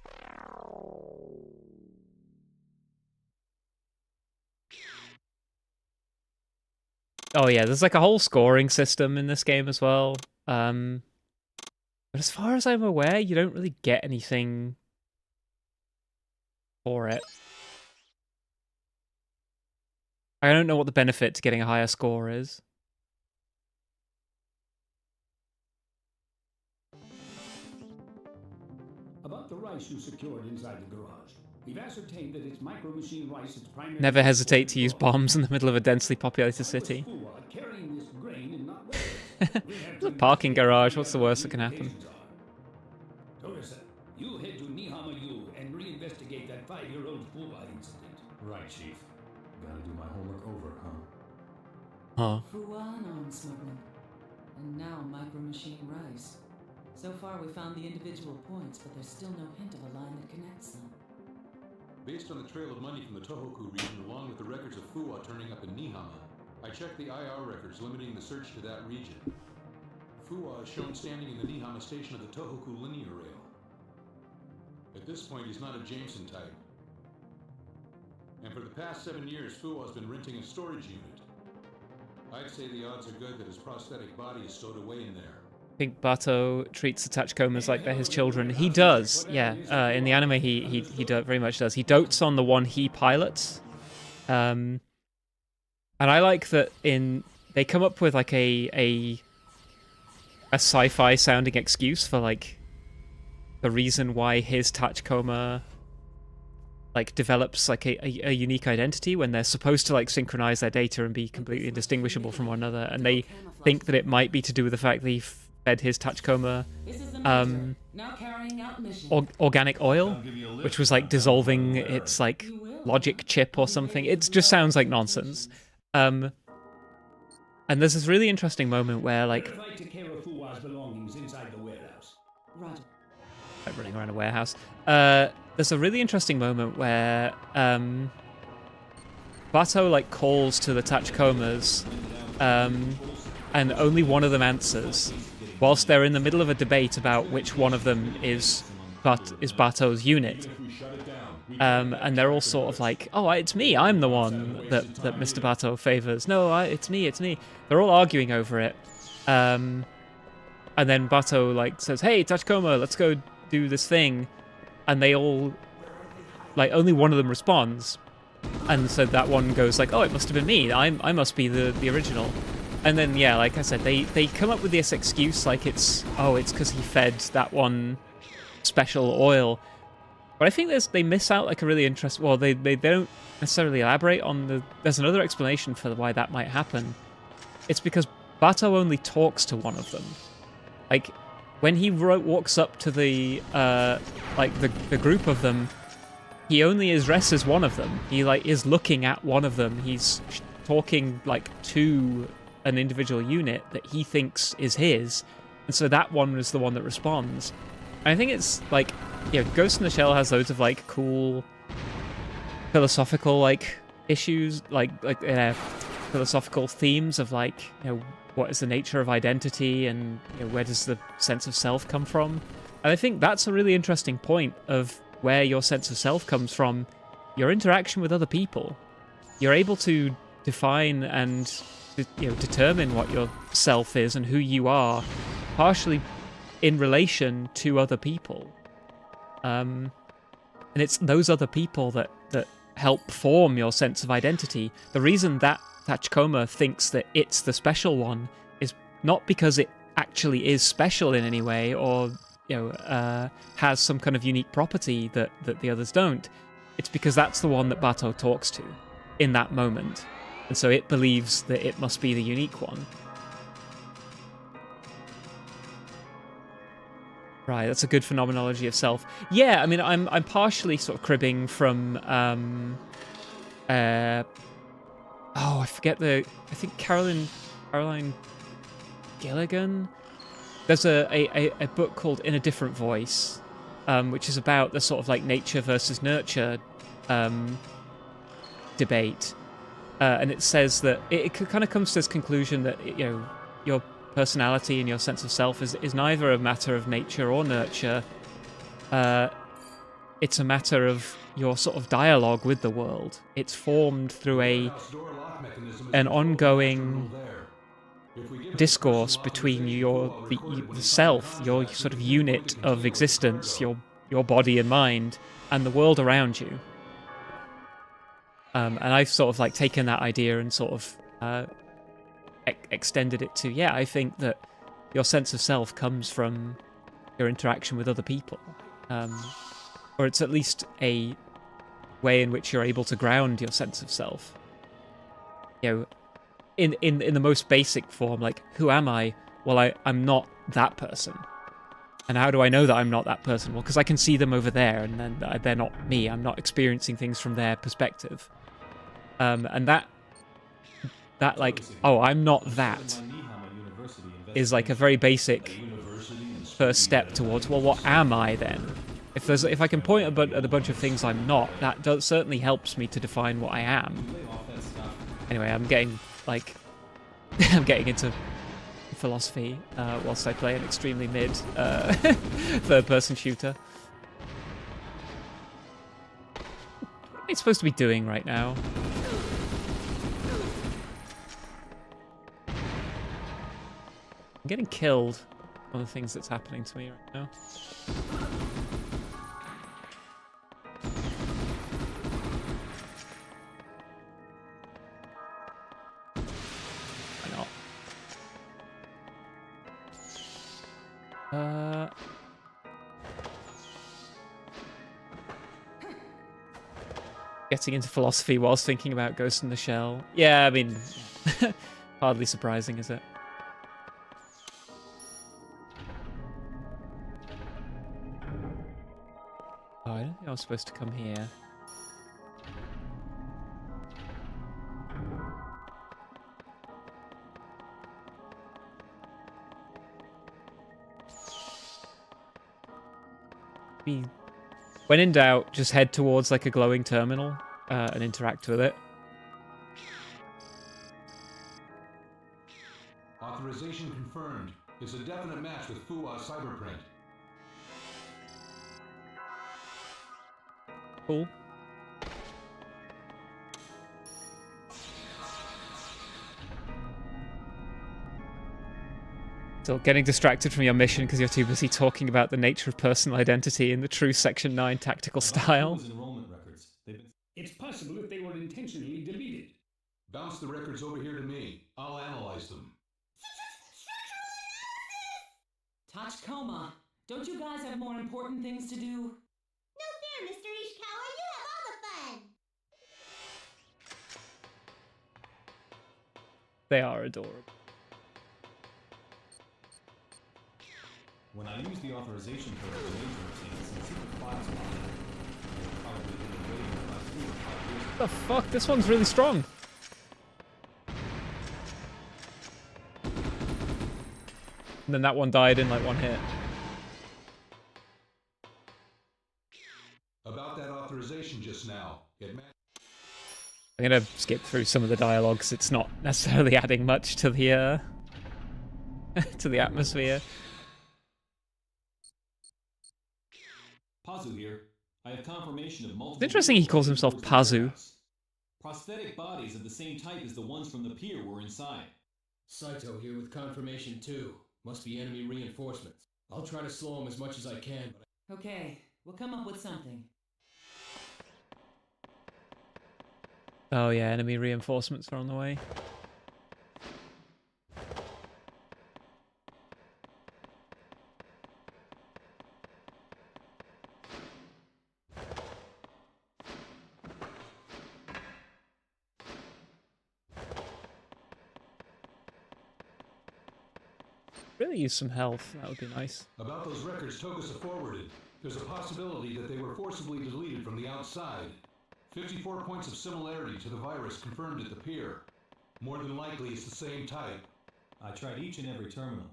Oh yeah, there's like a whole scoring system in this game as well. But as far as I'm aware, you don't really get anything for it. I don't know what the benefit to getting a higher score is. About the rice you secured inside the garage. We've ascertained that it's micro machine rice its primary. Never hesitate to use bombs in the middle of a densely populated city. Carrying this grain and not It's a parking garage. What's the worst that can happen? Torisa, you head to Nihama-yu and reinvestigate that 5-year-old Fuwa incident. Right, Chief. Gotta do my homework over, huh? Huh. Fuan arms smuggling. And now micro-machine rice. So far we found the individual points, but there's still no hint of a line that connects them. Based on the trail of money from the Tohoku region, along with the records of Fuwa turning up in Nihama, I checked the IR records limiting the search to that region. Fuwa is shown standing in the Nihama station of the Tohoku linear rail. At this point, he's not a Jameson type. And for the past 7 years, Fuwa has been renting a storage unit. I'd say the odds are good that his prosthetic body is stowed away in there. I think Bato treats the Tachikomas like they're his children. He does, yeah. In the anime, he very much does. He dotes on the one he pilots. And I like that they come up with like a sci-fi sounding excuse for like the reason why his Tachikoma like develops like a unique identity when they're supposed to like synchronize their data and be completely indistinguishable from one another, and they think that it might be to do with the fact that he fed his Tachikoma This is the military. Now carrying out mission. organic oil, which was like dissolving its like logic chip or something. It just sounds like nonsense. And there's this really interesting moment where like Verify Takeo Fuwa's belongings inside the warehouse. Roger. like running around a warehouse. There's a really interesting moment where Bato like calls to the Tachikomas, and only one of them answers, whilst they're in the middle of a debate about which one of them is Bato's unit. And they're all sort of like, oh, it's me, I'm the one that Mr. Bato favors. No, it's me. They're all arguing over it. And then Bato like says, hey, Tachikoma, let's go do this thing. And they all, like, only one of them responds. And so that one goes like, oh, it must have been me. I must be the original. And then, yeah, like I said, they come up with this excuse like it's because he fed that one special oil. But I think they miss out like a really interesting... Well, they don't necessarily elaborate on There's another explanation for why that might happen. It's because Bato only talks to one of them. Like, when he walks up to the group of them, he only addresses one of them. He like is looking at one of them. He's talking like to an individual unit that he thinks is his, and so that one is the one that responds. And I think it's like, Ghost in the Shell has loads of like cool philosophical like issues, like philosophical themes of like, what is the nature of identity, and where does the sense of self come from. And I think that's a really interesting point of where your sense of self comes from. Your interaction with other people. You're able to define and determine what your self is and who you are, partially in relation to other people. And it's those other people that help form your sense of identity. The reason that Tachikoma thinks that it's the special one is not because it actually is special in any way, or has some kind of unique property that the others don't. It's because that's the one that Bato talks to in that moment. And so it believes that it must be the unique one. Right, that's a good phenomenology of self. Yeah, I mean, I'm partially sort of cribbing from I forget I think Caroline Gilligan. There's a book called In a Different Voice, which is about the sort of like nature versus nurture debate. And it says that it kind of comes to this conclusion that, your personality and your sense of self is neither a matter of nature or nurture. It's a matter of your sort of dialogue with the world. It's formed through an ongoing discourse between the self, your sort of unit of existence, your body and mind, and the world around you. And I've sort of like taken that idea and sort of extended it to, I think that your sense of self comes from your interaction with other people. Or it's at least a way in which you're able to ground your sense of self. In the most basic form, like, who am I? Well, I'm not that person. And how do I know that I'm not that person? Well, because I can see them over there, and then they're not me. I'm not experiencing things from their perspective. And that like, oh, I'm not that, is like a very basic first step towards, well, what am I then? If I can point at a bunch of things I'm not, that certainly helps me to define what I am. Anyway, I'm getting into philosophy whilst I play an extremely mid third-person shooter. What am I supposed to be doing right now? I'm getting killed. One of the things that's happening to me right now. Why not? Getting into philosophy whilst thinking about Ghost in the Shell. Yeah, I mean, hardly surprising, is it? Oh, I don't think I was supposed to come here. When in doubt, just head towards like a glowing terminal and interact with it. Authorization confirmed. It's a definite match with Fua's cyberprint. Cool. Still getting distracted from your mission because you're too busy talking about the nature of personal identity in the true Section 9 tactical style. It's possible that they were intentionally deleted. Bounce the records over here to me. I'll analyze them. Tachkoma, don't you guys have more important things to do? No fair, Mr. Ishikawa. You have all the fun. They are adorable. When I use the authorization code of the major obtains some secret files on it, they've probably been waiting for my 4 or 5 years. The fuck? This one's really strong. And then that one died in like one hit. About that authorization just now, I'm gonna skip through some of the dialogues. It's not necessarily adding much to the to the atmosphere. Pazu here. I have confirmation of multiple... It's interesting he calls himself Pazu. Prosthetic bodies of the same type as the ones from the pier were inside. Saito here with confirmation too. Must be enemy reinforcements. I'll try to slow them as much as I can, but Okay, we'll come up with something. Oh yeah, enemy reinforcements are on the way. Really use some health, that would be nice. About those records Togusa forwarded, there's a possibility that they were forcibly deleted from the outside. 54 points of similarity to the virus confirmed at the pier. More than likely it's the same type. I tried each and every terminal,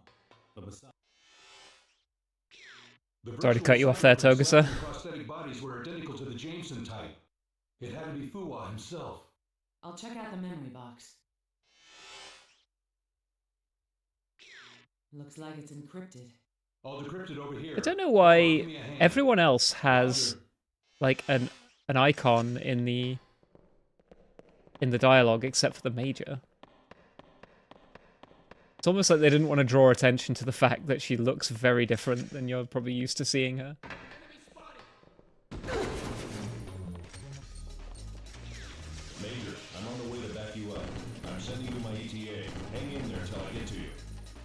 but besides... Sorry to cut you off there, Togusa. The prosthetic bodies were identical to the Jameson type. It had to be Fuwa himself. I'll check out the memory box. Looks like it's encrypted. I'll decrypt it over here. I don't know why everyone else has like an icon in the dialogue except for the Major. It's almost like they didn't want to draw attention to the fact that she looks very different than you're probably used to seeing her. Major, I'm on the way to back you up. I'm sending you my ETA. Hang in there till I get to you.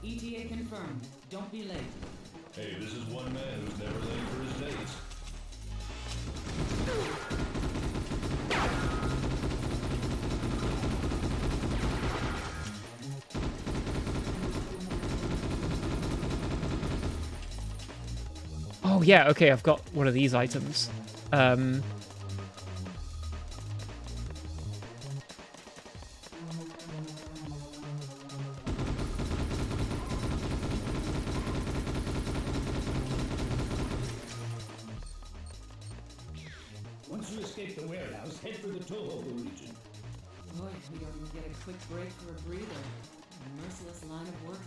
ETA confirmed. Don't be late. Hey, this is one man who's never late for his dates. Oh yeah, okay, I've got one of these items. Once you escape the warehouse, head for the Tohoku region. Boy, we don't even get a quick break for a breather. A merciless line of work.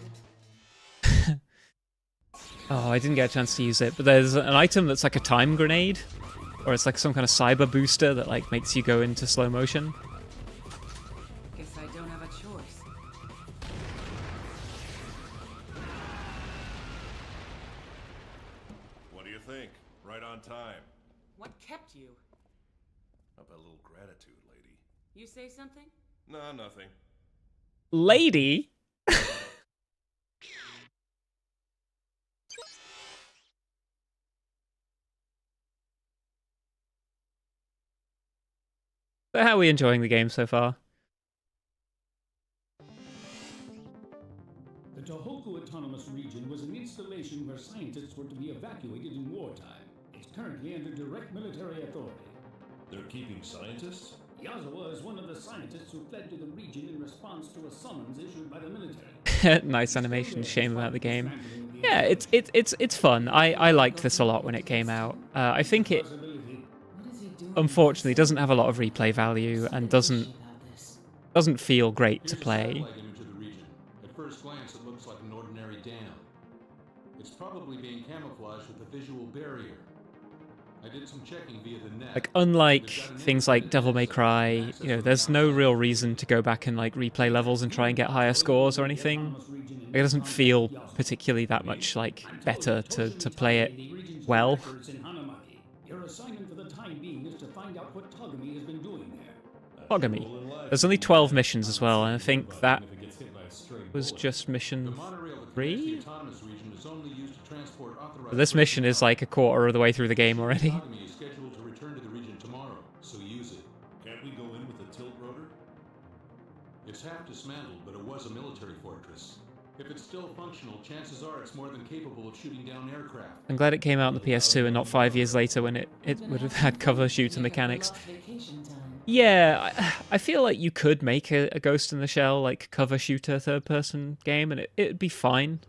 Oh, I didn't get a chance to use it, but there's an item that's like a time grenade, or it's like some kind of cyber booster that like makes you go into slow motion. Guess I don't have a choice. What do you think? Right on time. What kept you? Up a little gratitude, lady. You say something? No, nothing. Lady? So how are we enjoying the game so far? The Tohoku Autonomous Region was an installation where scientists were to be evacuated in wartime. It is currently under direct military authority. They're keeping scientists? Yazawa is one of the scientists who fled to the region in response to a summons issued by the military. Nice animation. Shame about the game. Yeah, it's fun. I liked this a lot when it came out. I think it unfortunately doesn't have a lot of replay value and doesn't feel great to play. Satellite image of the region. At first glance, it looks like an ordinary dam. It's probably being camouflaged with a visual barrier. I did some checking via the net. Like, unlike things like Devil May Cry, you know, there's no real reason to go back and like replay levels and try and get higher scores or anything. It doesn't feel particularly that much like better to play it well. Your assignment for the time being is to find out what Togami has been doing there. Togami. There's only 12 missions as well, and I think that was just mission 3? This mission is like a quarter of the way through the game already. Togami is scheduled to return to the region tomorrow, so use it. Can't we go in with a tilt rotor? It's half dismantled, but it was a military fortress. If it's still functional, chances are it's more than capable of shooting down aircraft. I'm glad it came out on the PS2 and not 5 years later when it would have had cover shooter mechanics. Yeah, I feel like you could make a Ghost in the Shell like cover shooter third-person game and it'd be fine.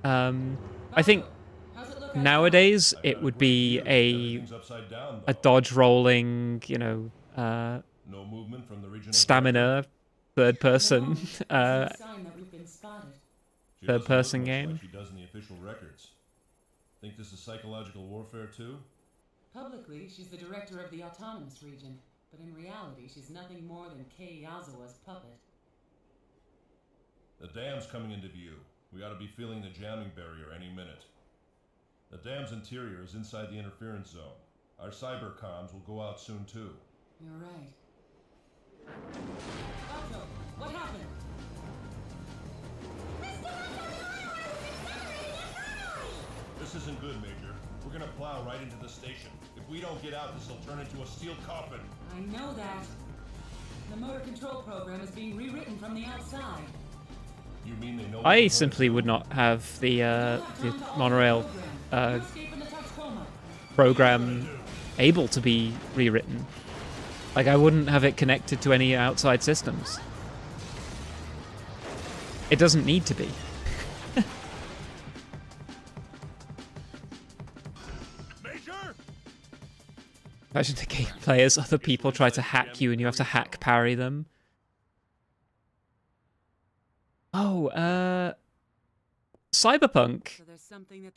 I think nowadays it would be a dodge rolling, you know, No movement from the regional stamina third-person She third-person doesn't look game. like she does in the official records. Think this is psychological warfare too? Publicly, she's the director of the autonomous region, but in reality, she's nothing more than Kei Yazawa's puppet. The dam's coming into view. We ought to be feeling the jamming barrier any minute. The dam's interior is inside the interference zone. Our cyber comms will go out soon too. You're right. Otto, what happened? This isn't good, Major. We're gonna plow right into the station. If we don't get out, this'll turn into a steel coffin. I know that. The motor control program is being rewritten from the outside. You mean they know? I simply would not have the monorail program able to be rewritten. Like, I wouldn't have it connected to any outside systems. It doesn't need to be. Major! Imagine the gameplay as other people try to hack you and you have to hack parry them. Oh, Cyberpunk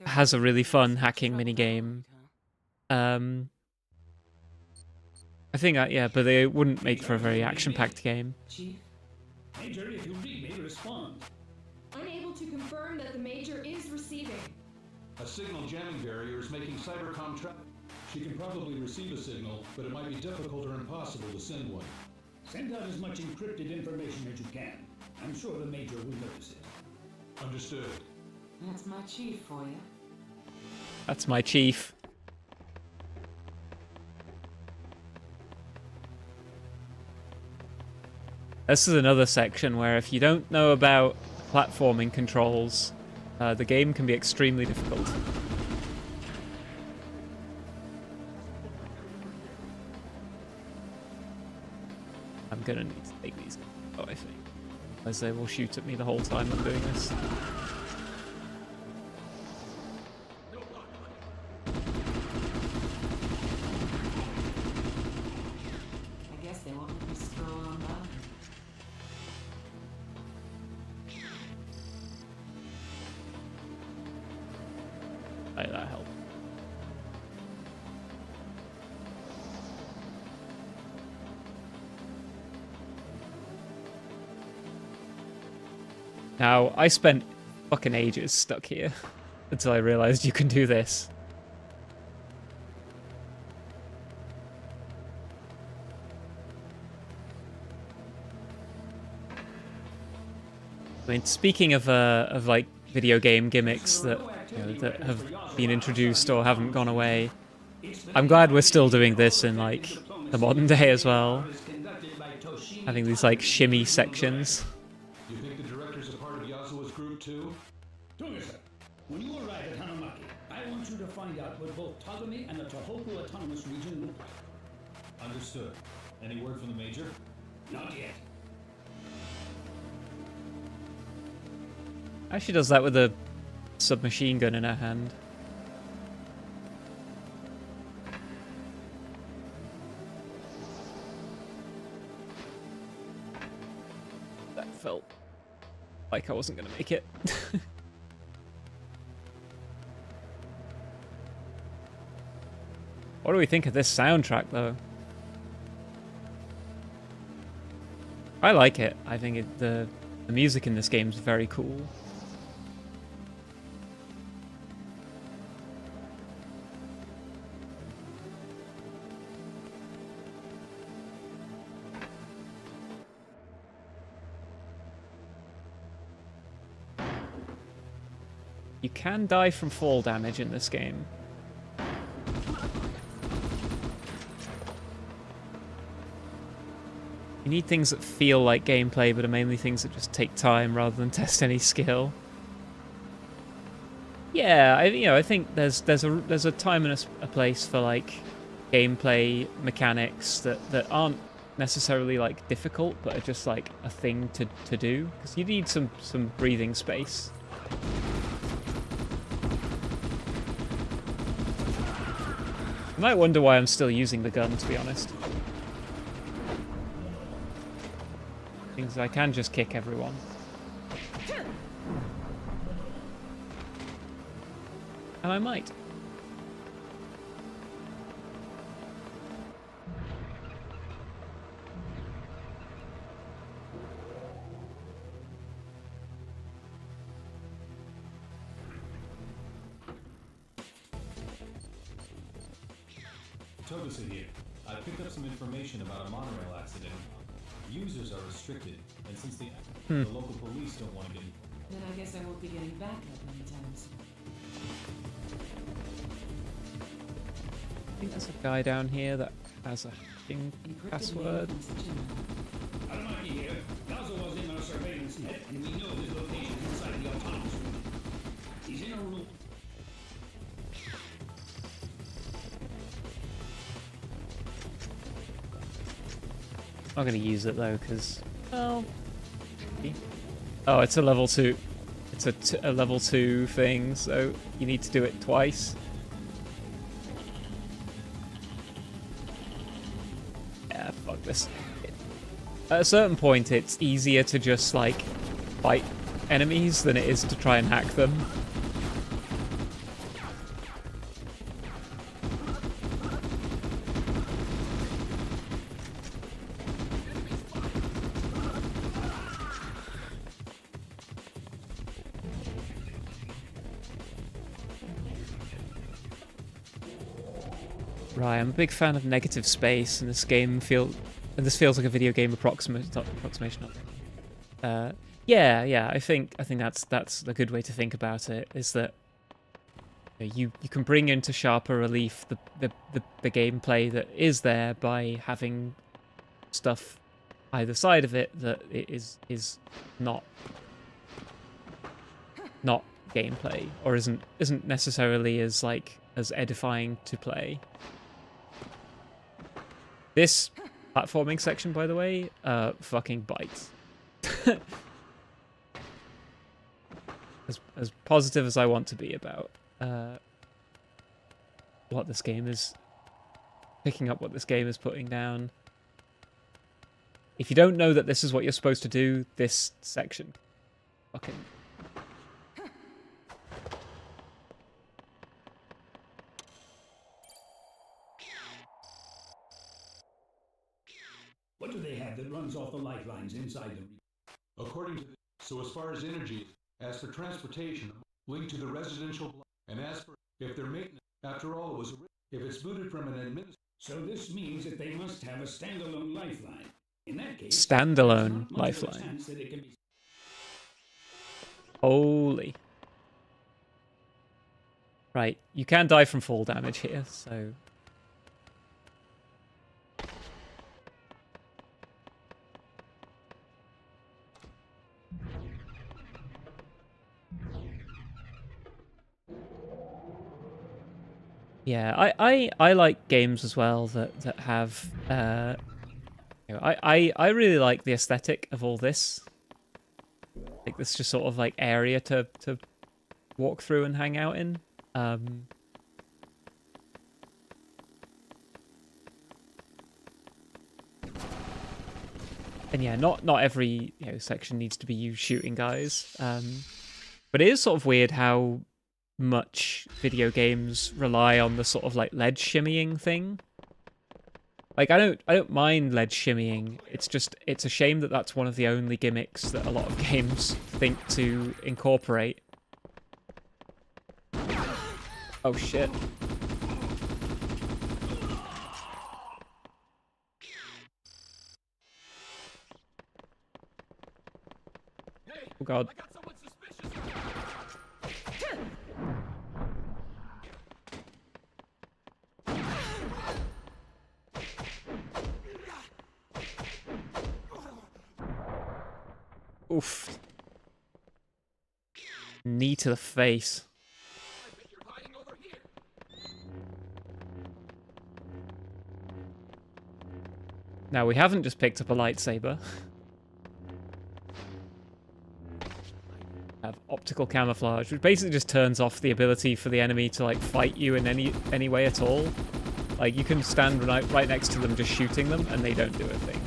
has a really fun hacking minigame. I think, yeah, but they wouldn't make for a very action-packed game. Chief? Major, if you read me, respond. Unable to confirm that the Major is receiving. A signal jamming barrier is making cybercom traffic. She can probably receive a signal, but it might be difficult or impossible to send one. Send out as much encrypted information as you can. I'm sure the Major will notice it. Understood. That's my chief for you. That's my chief. This is another section where if you don't know about platforming controls, the game can be extremely difficult. I'm gonna need to take these out, I think, as they will shoot at me the whole time I'm doing this. I guess they won't let me stroll on by. That helped. Now, I spent fucking ages stuck here until I realized you can do this. I mean, speaking of like video game gimmicks that that have been introduced or haven't gone away, I'm glad we're still doing this in like the modern day as well. Having these like shimmy sections. You think the director's a part of Yazawa's group too? Tunga-san, When you arrive at Hanamaki, I want you to find out what both Tagami and the Tohoku Autonomous Region look like. Understood. Any word from the Major? Not yet. Actually does that with a submachine gun in her hand. That felt like I wasn't going to make it. What do we think of this soundtrack, though? I like it. I think the music in this game is very cool. You can die from fall damage in this game. You need things that feel like gameplay, but are mainly things that just take time rather than test any skill. Yeah, I think there's a time and a place for like gameplay mechanics that aren't necessarily like difficult, but are just like a thing to do, because you need some breathing space. You might wonder why I'm still using the gun, to be honest. Things I can just kick everyone. And I might. Togusa here. I picked up some information about a monorail accident. Users are restricted, and since the local police don't want to get... Then I guess I won't be getting back that many times. I think there's a guy down here that has a hacking password. Hanamaki here. Gazo was in our surveillance net, and we know his location inside the autonomous room. He's in a room. I'm not going to use it though, because, well... Oh, it's a level 2. It's a level 2 thing, so you need to do it twice. Yeah, fuck this. At a certain point, it's easier to just, like, fight enemies than it is to try and hack them. Right, I'm a big fan of negative space, and this feels like a video game approximation. Yeah. I think that's a good way to think about it. Is that you can bring into sharper relief the gameplay that is there by having stuff either side of it that is not gameplay, or isn't necessarily as edifying to play. This platforming section, by the way, fucking bites. As positive as I want to be about what this game is, picking up what this game is putting down. If you don't know that this is what you're supposed to do, this section fucking... What do they have that runs off the lifelines inside them? According to so as far as energy, as for transportation, linked to the residential block, and as for if they're maintenance, after all, it was if it's booted from an administrator. So this means that they must have a standalone lifeline. In that case, standalone lifeline. Holy. Right, you can die from fall damage here, so... Yeah, I like games as well that have I really like the aesthetic of all this. Like this just sort of like area to walk through and hang out in. And yeah, not every section needs to be you shooting guys. But it is sort of weird how much video games rely on the sort of like ledge shimmying thing. Like I don't mind ledge shimmying. It's a shame that that's one of the only gimmicks that a lot of games think to incorporate. Oh shit. Oh god. Oof. Knee to the face. Now, we haven't just picked up a lightsaber. Have optical camouflage, which basically just turns off the ability for the enemy to like fight you in any way at all. Like you can stand right next to them just shooting them and they don't do a thing.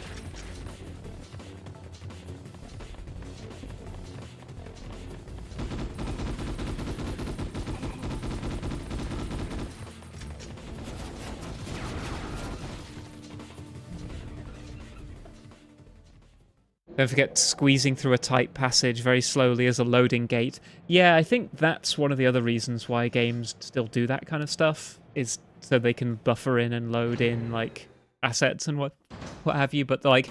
Don't forget squeezing through a tight passage very slowly as a loading gate. Yeah, I think that's one of the other reasons why games still do that kind of stuff, is so they can buffer in and load in like assets and what have you. But like,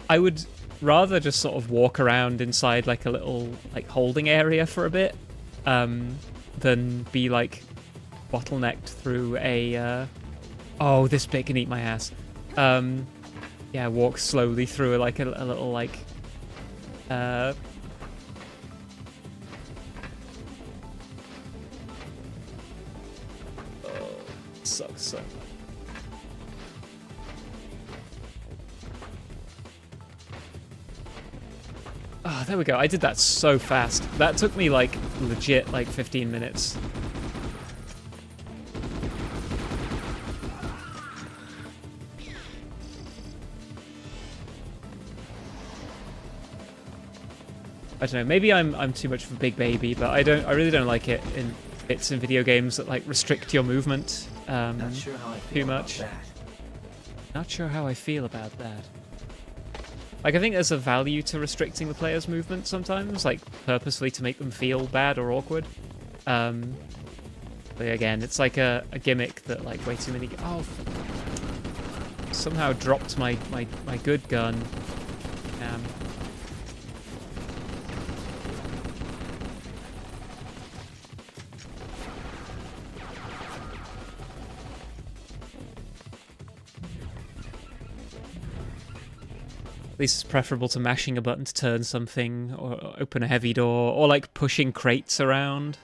I would rather just sort of walk around inside like a little like holding area for a bit, than be like bottlenecked through a. Oh, this bit can eat my ass. Yeah, walk slowly through like a little like oh, sucks so much. Ah, there we go. I did that so fast. That took me like legit like 15 minutes. I don't know, maybe I'm too much of a big baby, but I really don't like it in bits in video games that like restrict your movement too much. Not sure how I feel about that. Like I think there's a value to restricting the player's movement sometimes, like purposely to make them feel bad or awkward. But again, it's like a gimmick that like way too many. Oh, somehow dropped my good gun. At least it's preferable to mashing a button to turn something, or open a heavy door, or like pushing crates around.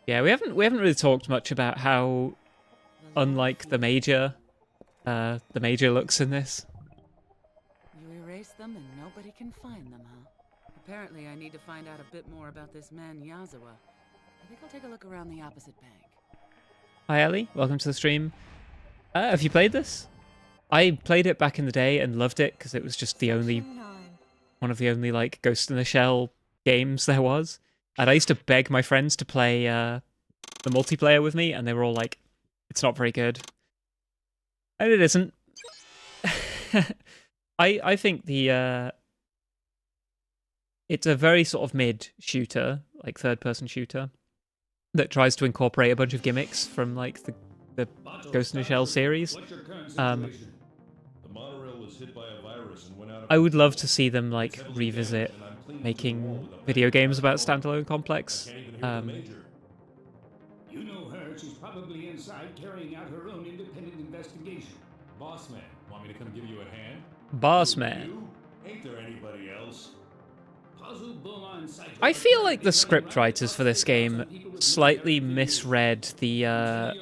Yeah, we haven't really talked much about how unlike the major looks in this. You erase them and nobody can find them, huh? Apparently, I need to find out a bit more about this man, Yazawa. I think I'll take a look around the opposite bank. Hi, Ellie. Welcome to the stream. Have you played this? I played it back in the day and loved it because it was just one of the only like Ghost in the Shell games there was. And I used to beg my friends to play the multiplayer with me, and they were all like, "It's not very good," and it isn't. I think it's a very sort of mid shooter, like third-person shooter, that tries to incorporate a bunch of gimmicks from like the Ghost in the Shell series. The monorail was hit by a virus and went out of I would love to see them like revisit making video games about Standalone Complex. You know her. She's probably inside carrying out her own independent investigation. Boss man, want me to come give you a hand? Boss man. You? Ain't there anybody else? I feel like the scriptwriters for this game slightly misread the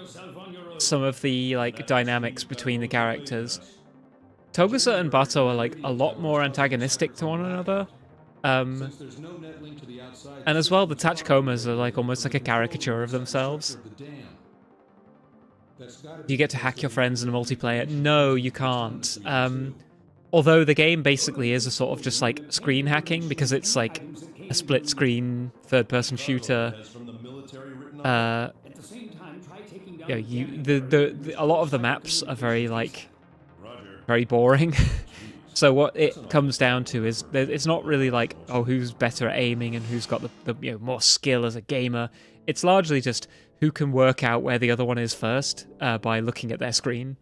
some of the like dynamics between the characters. Togusa and Bato are like a lot more antagonistic to one another. And as well, the Tachikomas are like almost like a caricature of themselves. You get to hack your friends in a multiplayer. No, you can't. Although the game basically is a sort of just like screen hacking because it's like a split screen third-person shooter. A lot of the maps are very like very boring. So what it comes down to is it's not really like, oh, who's better at aiming and who's got the more skill as a gamer. It's largely just who can work out where the other one is first by looking at their screen.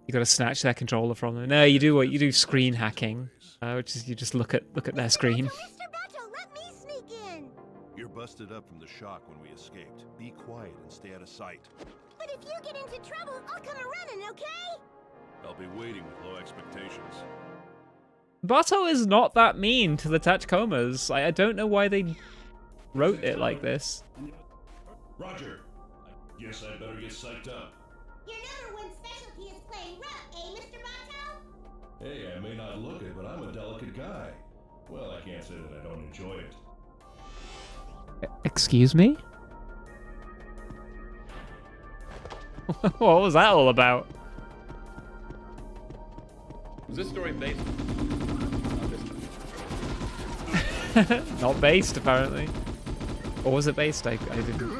You got to snatch their controller from them. No, you do screen hacking, which is you just look at their screen. Mr. Bato, let me sneak in. You're busted up from the shock when we escaped. Be quiet and stay out of sight. But if you get into trouble, I'll come running, okay? I'll be waiting with low expectations. Bato is not that mean to the Tachikomas. I don't know why they wrote it like this. Roger. I guess I better get psyched up. Your number one specialty is playing rough, eh, Mr. Bato? Hey, I may not look it, but I'm a delicate guy. Well, I can't say that I don't enjoy it. Excuse me? What was that all about? Was this story based? Not based, apparently. Or was it based? I didn't.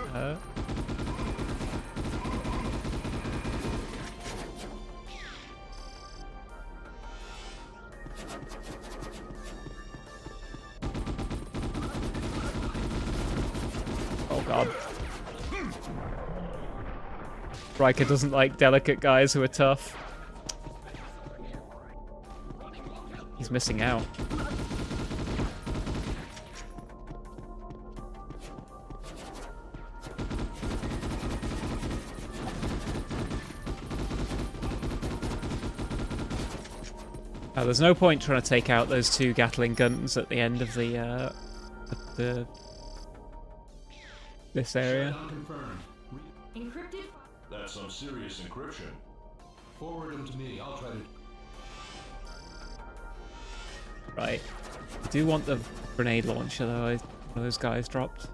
Oh god. Riker doesn't like delicate guys who are tough. He's missing out. There's no point trying to take out those two Gatling guns at the end of this area. Encrypted. That's some serious encryption. Forward them to me. I'll try to. Right. I do want the grenade launcher though. Those guys dropped.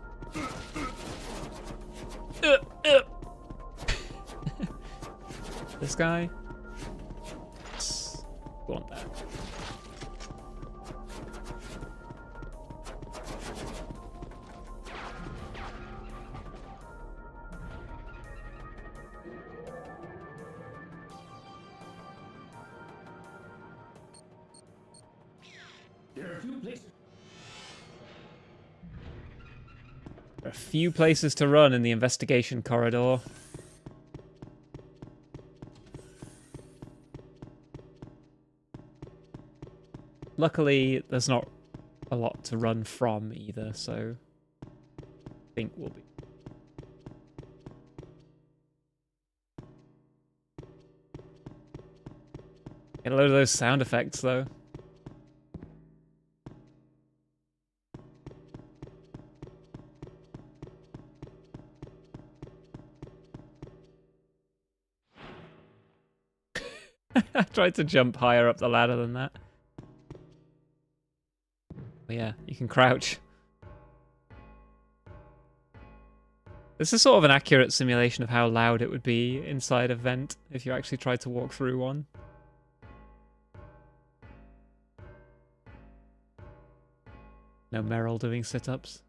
This guy. Want that. There are a few places to run in the investigation corridor. Luckily, there's not a lot to run from either, so I think we'll be... Get a load of those sound effects, though. I tried to jump higher up the ladder than that. But yeah, you can crouch. This is sort of an accurate simulation of how loud it would be inside a vent if you actually tried to walk through one. No Meryl doing sit-ups.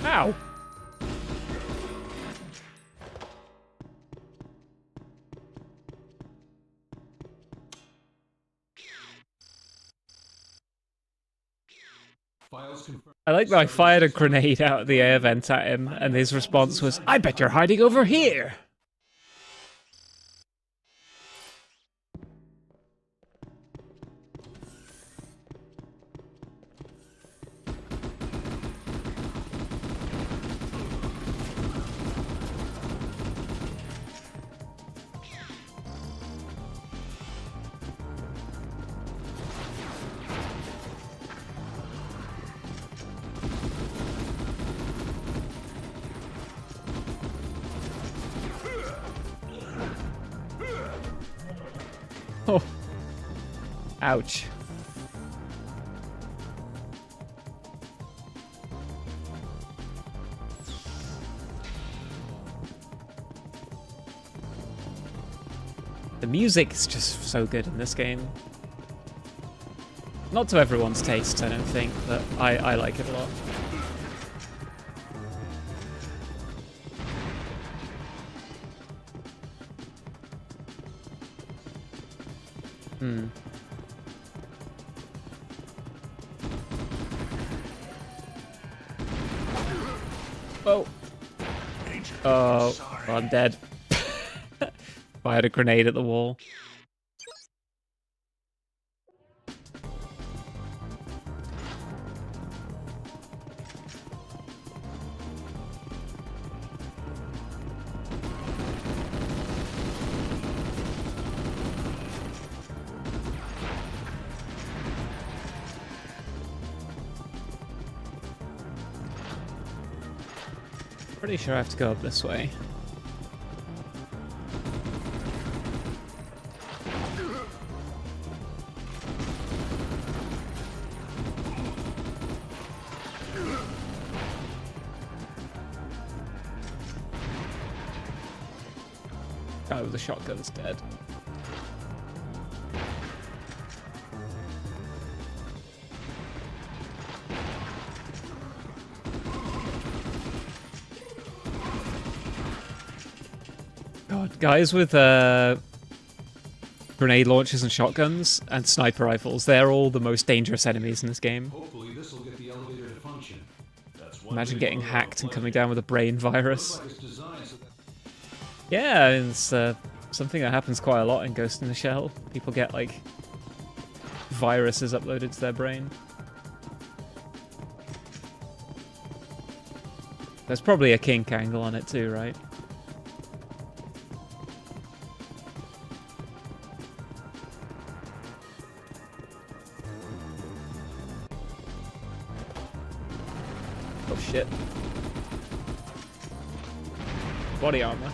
Ow! I like that I fired a grenade out of the air vent at him, and his response was, "I bet you're hiding over here!" Oh. Ouch. The music is just so good in this game. Not to everyone's tastes, I don't think, but I like it a lot. Oh. Oh, I'm dead. Fired a grenade at the wall. Pretty sure I have to go up this way. Guy with the shotgun's dead. God, guys with grenade launchers and shotguns and sniper rifles, they're all the most dangerous enemies in this game. Hopefully this will get the elevator to function. Imagine getting hacked and coming down with a brain virus. Yeah, it's something that happens quite a lot in Ghost in the Shell. People get, like, viruses uploaded to their brain. There's probably a kink angle on it too, right? Oh shit. Body armor.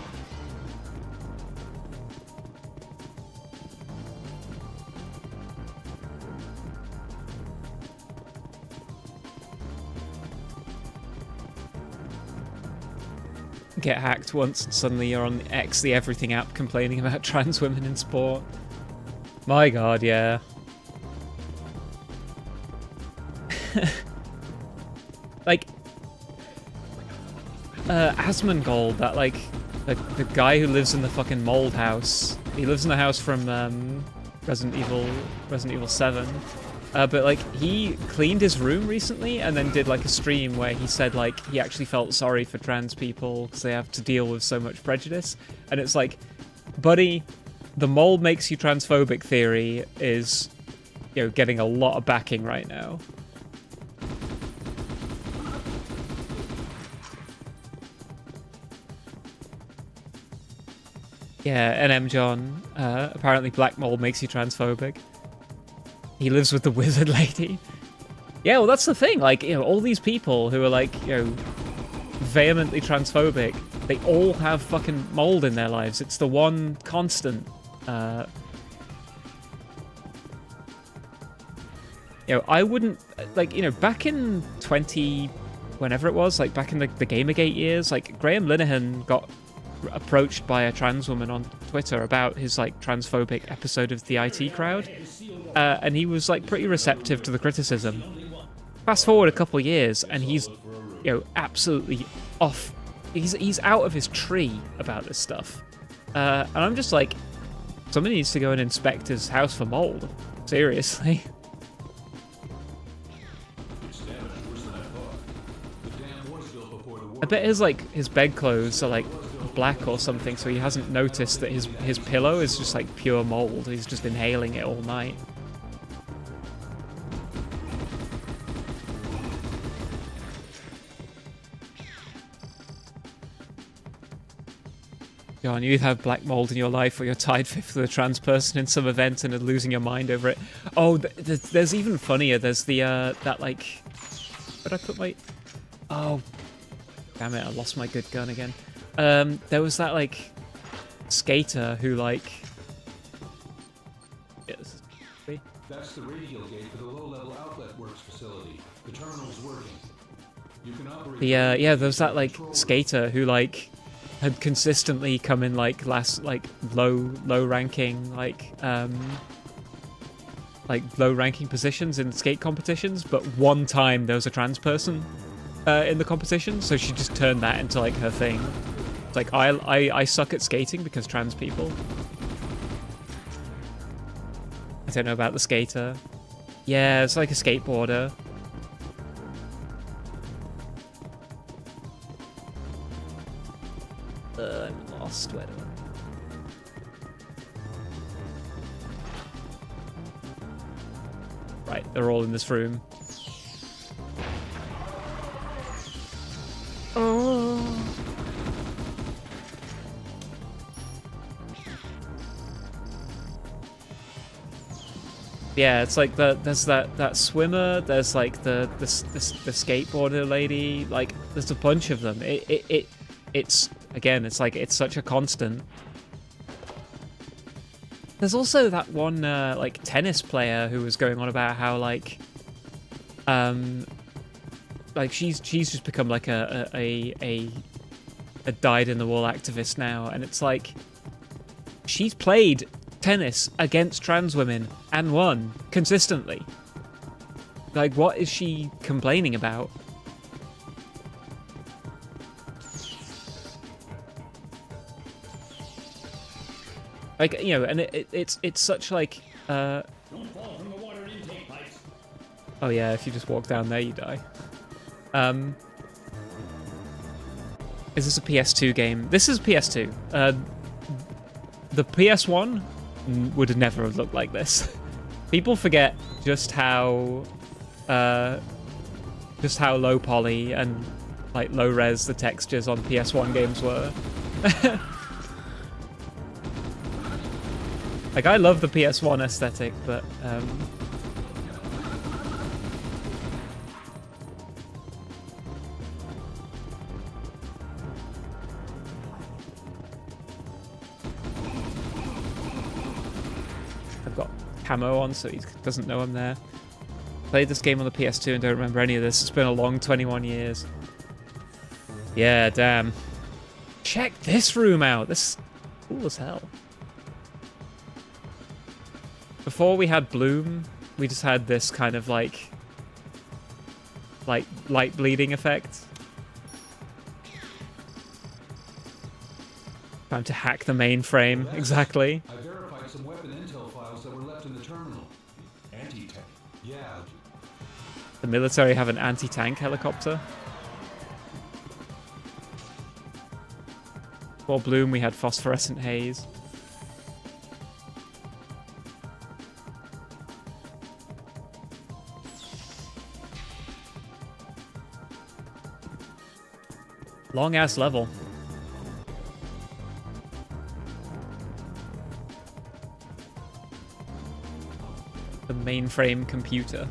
Get hacked once and suddenly you're on the X, the everything app, complaining about trans women in sport. My god, yeah. Like, Asmongold, that, like, the guy who lives in the fucking mold house. He lives in the house from Resident Evil 7. But, like, he cleaned his room recently and then did, like, a stream where he said, like, he actually felt sorry for trans people because they have to deal with so much prejudice. And it's like, buddy, the mold makes you transphobic theory is, you know, getting a lot of backing right now. Yeah, NM John, apparently black mold makes you transphobic. He lives with the wizard lady. Yeah, well, that's the thing. Like, you know, all these people who are, like, you know, vehemently transphobic, they all have fucking mold in their lives. It's the one constant. You know, I wouldn't, like, you know, back in whenever it was, like, back in the Gamergate years, like, Graham Linehan got approached by a trans woman on Twitter about his, like, transphobic episode of the IT Crowd. And he was, like, pretty receptive to the criticism. Fast forward a couple years, and he's, you know, absolutely off. He's out of his tree about this stuff. And I'm just like, somebody needs to go and inspect his house for mold. Seriously. I bet his bedclothes are, like, black or something, so he hasn't noticed that his pillow is just, like, pure mold. He's just inhaling it all night. John, you either have black mold in your life or you're tied fifth with a trans person in some event and are losing your mind over it. Oh, there's even funnier. There's the, that, like... Where'd I put my... Oh, damn it, I lost my good gun again. There was that, like, skater who, like... That's the radial gate for the low-level outlet works facility. The terminal's working. You can operate... Yeah, there was that, like, skater who, like, had consistently come in, like, low ranking, low ranking positions in skate competitions, but one time there was a trans person in the competition, so she just turned that into, like, her thing. It's like, I suck at skating because trans people. I don't know about the skater. Yeah, it's like a skateboarder. I'm lost. Where do I... Right, they're all in this room. Oh. Yeah, it's like there's that swimmer. There's like the skateboarder lady. Like there's a bunch of them. It's again. It's like it's such a constant. There's also that one like tennis player who was going on about how like she's just become like a dyed-in-the-wool activist now, and it's like she's played tennis against trans women and won consistently. Like, what is she complaining about? Like, you know, and it's such like Don't fall from the water intake pipes. oh yeah, if you just walk down there you die. Is this a PS2 game? This is PS2. The PS1 would never have looked like this. People forget just how low poly and like low res the textures on PS1 games were. Like, I love the PS1 aesthetic, but I've got camo on, so he doesn't know I'm there. Played this game on the PS2 and don't remember any of this. It's been a long 21 years. Yeah, damn. Check this room out. This is cool as hell. Before we had Bloom, we just had this kind of like light bleeding effect. Time to hack the mainframe, exactly. I verified some weapon intel files that were left in the terminal. Anti-tank. Yeah. The military have an anti-tank helicopter. Before Bloom, we had phosphorescent haze. Long ass level. The mainframe computer.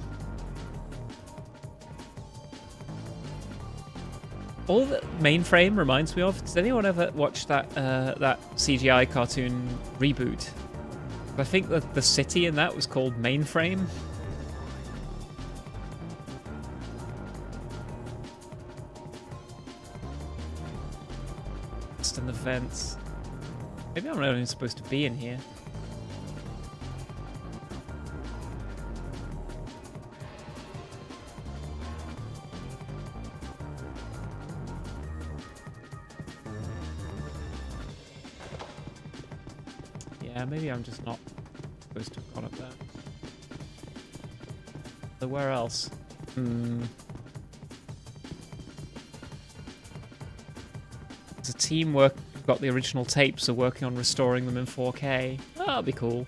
All that mainframe reminds me of. Does anyone ever watch that that CGI cartoon Reboot? I think that the city in that was called Mainframe. In the vents. Maybe I'm not even supposed to be in here. Yeah, maybe I'm just not supposed to have gone up there. So where else? It's a team who got the original tapes, are working on restoring them in 4K. Oh, that'll be cool.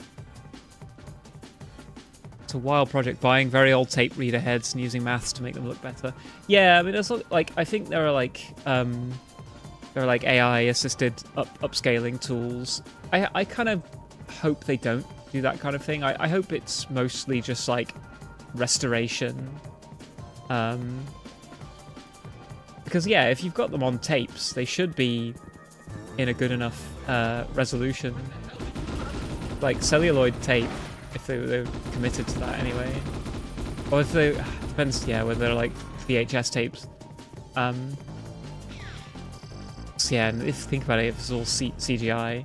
It's a wild project, buying very old tape reader heads and using maths to make them look better. Yeah, I mean, there's like, I think there are like AI assisted upscaling tools. I kind of hope they don't do that kind of thing. I hope it's mostly just like restoration. Because yeah, if you've got them on tapes, they should be in a good enough resolution. Like celluloid tape if they're committed to that anyway. Or if they depends, yeah, whether they're like VHS tapes. So yeah, and if you think about it, if it's all CGI.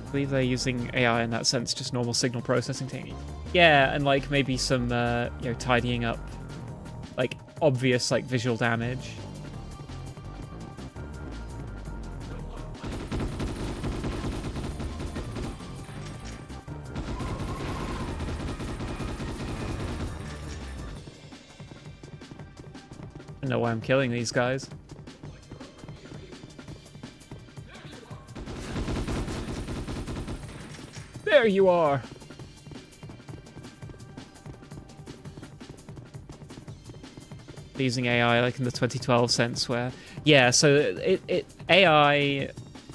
I believe they're using AI in that sense, just normal signal processing technique. Yeah, and like maybe some you know, tidying up like obvious like visual damage. I don't know why I'm killing these guys. There you are. Using AI like in the 2012 sense where, yeah, so AI,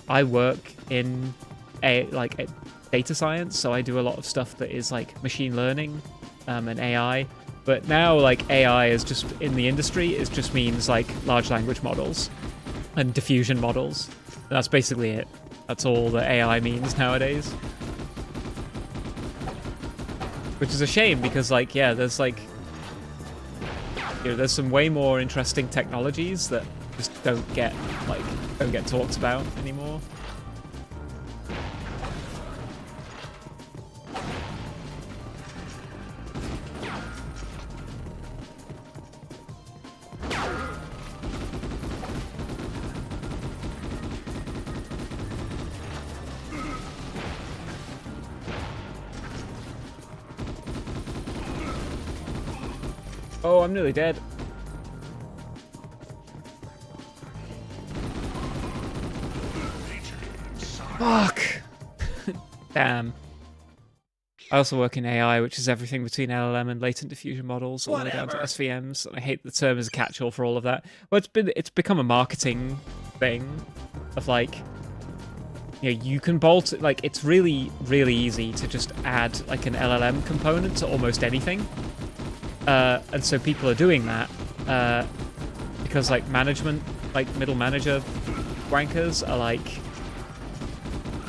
I work in data science, so I do a lot of stuff that is like machine learning and AI. But now like AI is just in the industry, it just means like large language models and diffusion models. And that's basically it. That's all that AI means nowadays. Which is a shame because like, yeah, there's like, you know, there's some way more interesting technologies that just don't get talked about anymore. Oh, I'm nearly dead. Fuck! Damn. I also work in AI, which is everything between LLM and latent diffusion models, all the way down to SVMs. And I hate the term as a catch-all for all of that. Well, it's become a marketing thing of like, you know, you can bolt, like, it's really, really easy to just add like an LLM component to almost anything. And so people are doing that because like management, like middle manager wankers are like,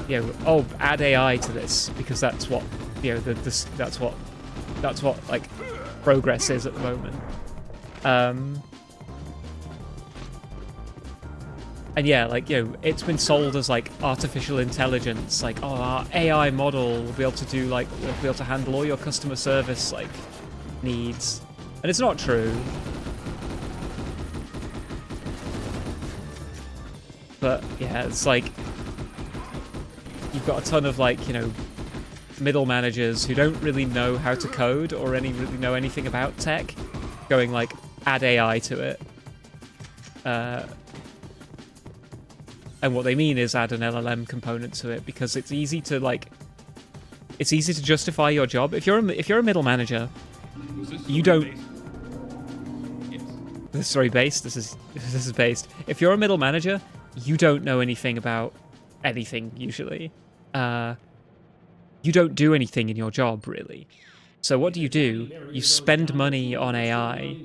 you know, oh, add AI to this because that's what, you know, that's what like progress is at the moment. And yeah, like, you know, it's been sold as like artificial intelligence, like, oh, our AI model will be able to do like, will be able to handle all your customer service like needs, and it's not true. But yeah, it's like you've got a ton of like, you know, middle managers who don't really know how to code or really know anything about tech, going like, add AI to it. And what they mean is add an LLM component to it because it's easy to like, it's easy to justify your job. If you're a middle manager, you don't. This is story based. This is based. If you're a middle manager, you don't know anything about anything usually. You don't do anything in your job really. So what do? You spend money on AI,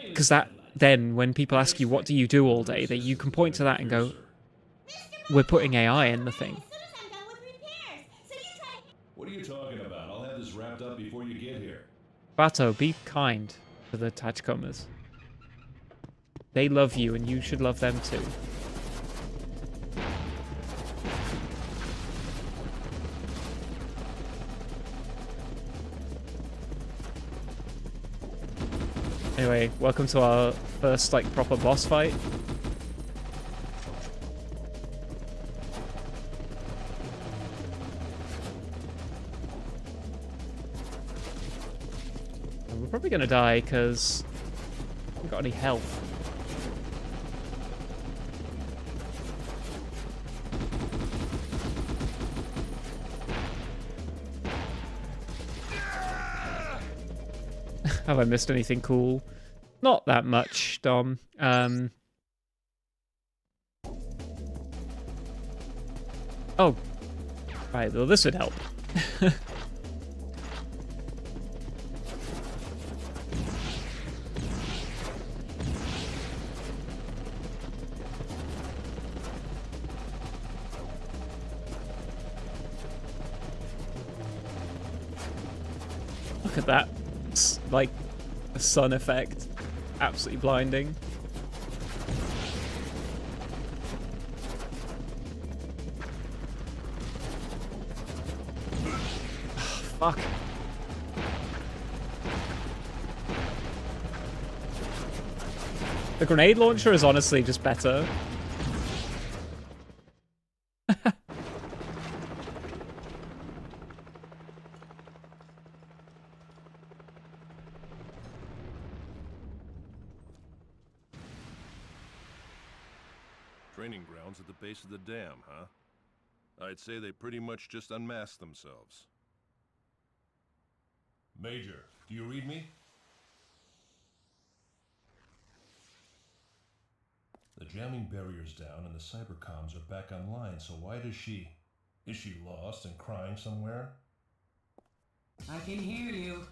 because that then when people ask you what do you do all day, that you can point to that and go, we're putting AI in the thing. What are you talking about? I'll have this wrapped up before you get here. Bato, be kind to the Tachikomas. They love you and you should love them too. Anyway, welcome to our first like proper boss fight. And we're probably gonna die because we haven't got any health. Have I missed anything cool? Not that much, Dom. Oh. Right, well this would help. Look at that. It's like a sun effect. Absolutely blinding. Fuck. The grenade launcher is honestly just better. Training grounds at the base of the dam, huh? I'd say they pretty much just unmasked themselves. Major, do you read me? The jamming barrier's down and the cybercoms are back online, so why does she... Is she lost and crying somewhere? I can hear you.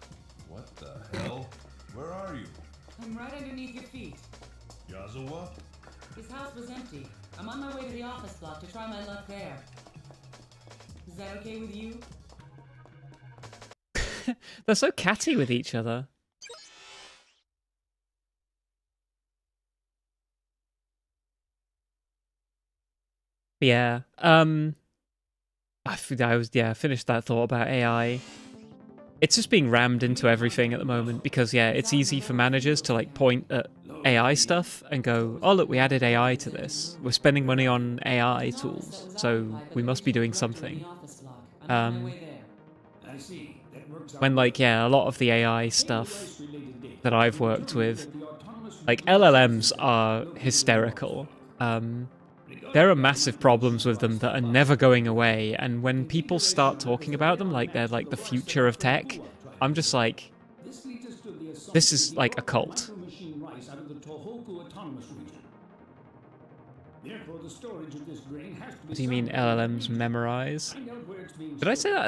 What the hell? Where are you? I'm right underneath your feet. Yazawa? His house was empty. I'm on my way to the office block to try my luck there. Is that okay with you? They're so catty with each other. Yeah. I finished that thought about AI. It's just being rammed into everything at the moment because, yeah, it's easy for managers to like point at AI stuff and go, oh look, we added AI to this. We're spending money on AI tools, so we must be doing something. When like, yeah, a lot of the AI stuff that I've worked with, like LLMs are hysterical. There are massive problems with them that are never going away, and when people start talking about them like they're like the future of tech, I'm just like, this is like a cult. What do you mean LLMs memorize? Did I say that?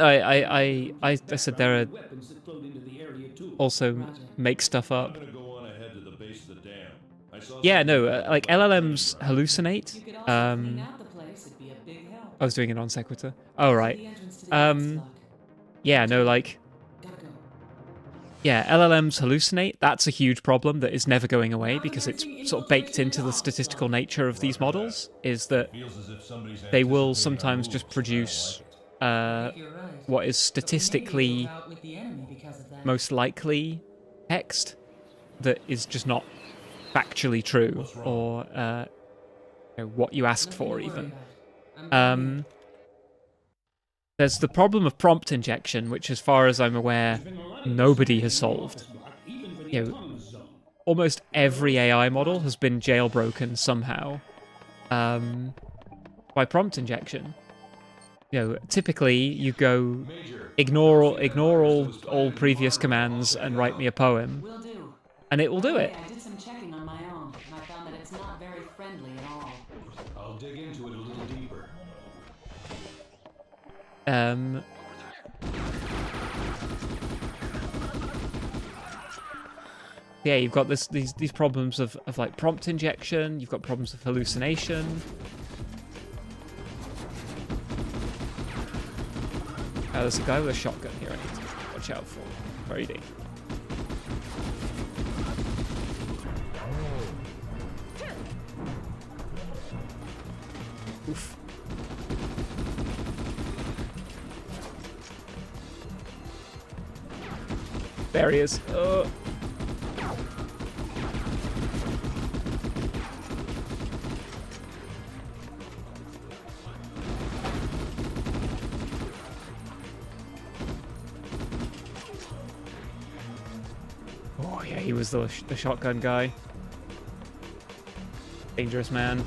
I said there are also make stuff up. Yeah, no, like LLMs hallucinate. I was doing it on sequitur. Oh, right. Yeah, no, like... Yeah, LLMs hallucinate. That's a huge problem that is never going away because it's sort of baked into the statistical nature of these models, is that they will sometimes just produce what is statistically most likely text that is just not factually true, or what you asked for, even. There's the problem of prompt injection, which, as far as I'm aware, nobody has solved. You know, almost every AI model has been jailbroken somehow by prompt injection. You know, typically you go ignore all previous commands and write me a poem, and it will do it. I did some checking on my own, and I found that it's not very friendly at all. I'll dig into it a little deeper. Yeah, you've got these problems of like prompt injection. You've got problems of hallucination. There's a guy with a shotgun here I need to watch out for. Very dangerous. Oof. There he is. Oh yeah, he was the shotgun guy. Dangerous man.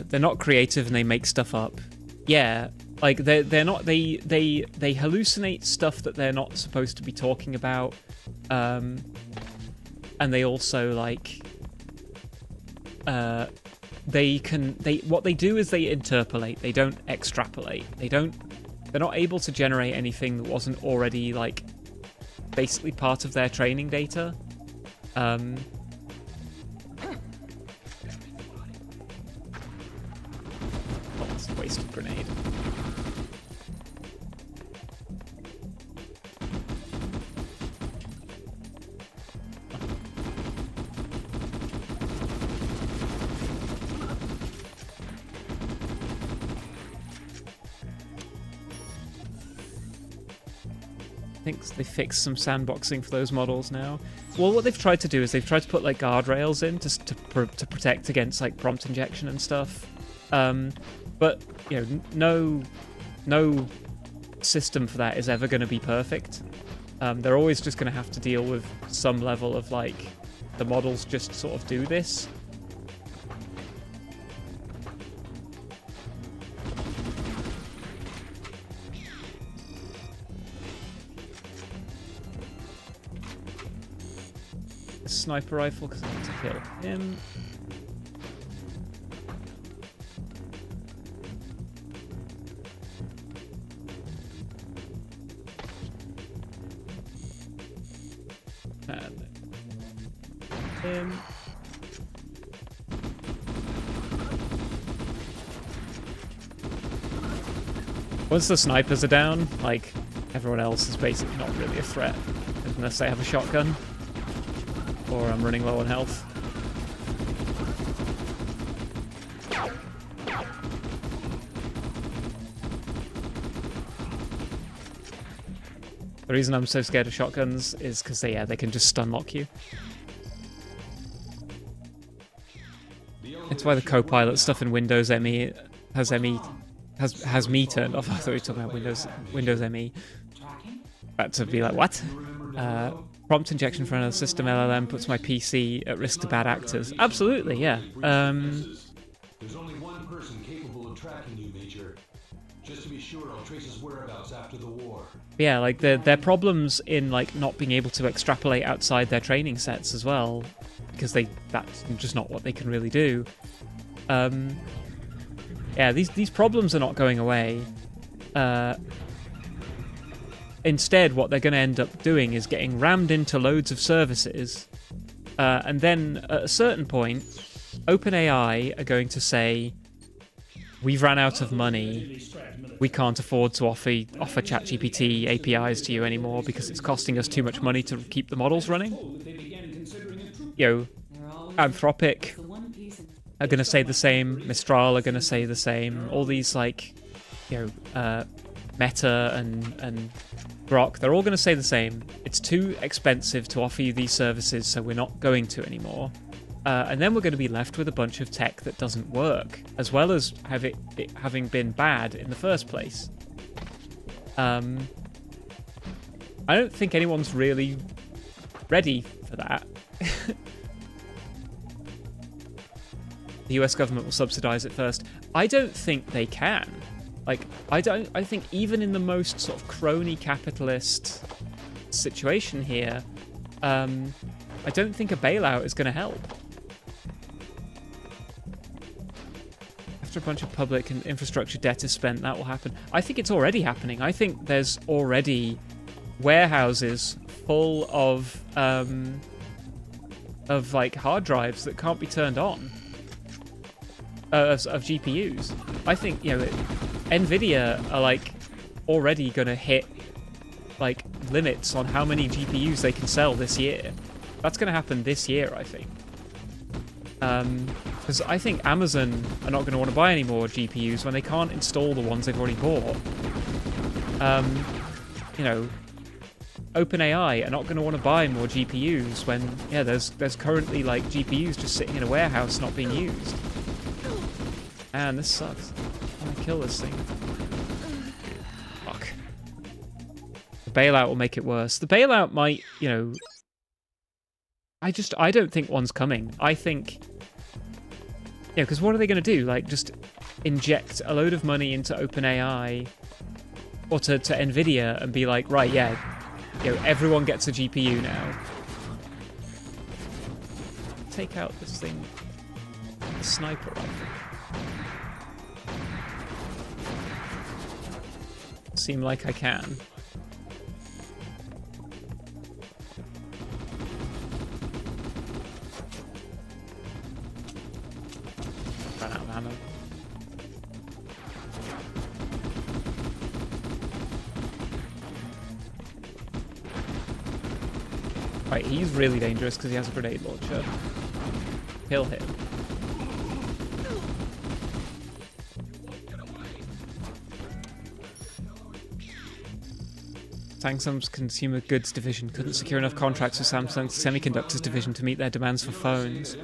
They're not creative and they make stuff up. Yeah, like they're not they hallucinate stuff that they're not supposed to be talking about, and they also like what they do is they interpolate. They don't extrapolate. They're not able to generate anything that wasn't already like basically part of their training data. wasted grenade. I think they fixed some sandboxing for those models now. Well, what they've tried to do is they've tried to put like guardrails in to protect against like prompt injection and stuff. But you know, no system for that is ever going to be perfect. They're always just going to have to deal with some level of like the models just sort of do this. Sniper rifle because I need to kill him. And him. Once the snipers are down, like everyone else is basically not really a threat unless they have a shotgun. Or I'm running low on health. The reason I'm so scared of shotguns is because they can just stun lock you. It's why the co-pilot stuff in Windows ME has me turned off. I thought we were talking about Windows ME. But to be like, what? Prompt injection for another system LLM puts my PC at risk to bad actors. Absolutely, yeah. There's only one person capable of tracking you, Major. Just to be sure, I'll trace his whereabouts after the war. Yeah, like their problems in like not being able to extrapolate outside their training sets as well, because that's just not what they can really do. Yeah, these problems are not going away. Instead, what they're going to end up doing is getting rammed into loads of services, and then at a certain point, OpenAI are going to say, "We've run out of money. We can't afford to offer ChatGPT APIs to you anymore because it's costing us too much money to keep the models running." Anthropic are going to say the same. Mistral are going to say the same. All these like, Meta and Grok, they're all going to say the same. It's too expensive to offer you these services, so we're not going to anymore. And then we're going to be left with a bunch of tech that doesn't work, as well as it having been bad in the first place. I don't think anyone's really ready for that. The US government will subsidize it first. I don't think they can. Like, I think even in the most sort of crony capitalist situation here, I don't think a bailout is going to help. After a bunch of public and infrastructure debt is spent, that will happen. I think it's already happening. I think there's already warehouses full of like hard drives that can't be turned on. Of GPUs. I think, Nvidia are like already gonna hit like limits on how many GPUs they can sell this year. That's gonna happen this year, I think. Because I think Amazon are not gonna want to buy any more GPUs when they can't install the ones they've already bought. OpenAI are not gonna want to buy more GPUs when there's currently like GPUs just sitting in a warehouse not being used. Man, this sucks. I'm gonna kill this thing. Fuck. The bailout will make it worse. The bailout might, I don't think one's coming. I think, because what are they gonna do? Like, just inject a load of money into OpenAI or to Nvidia and be like, right, everyone gets a GPU now. Take out this thing, the sniper rifle. Seem like I can. Run out of ammo. Right, he's really dangerous because he has a grenade launcher. Kill him. Samsung's consumer goods division couldn't secure enough contracts with Samsung's semiconductors division to meet their demands for phones.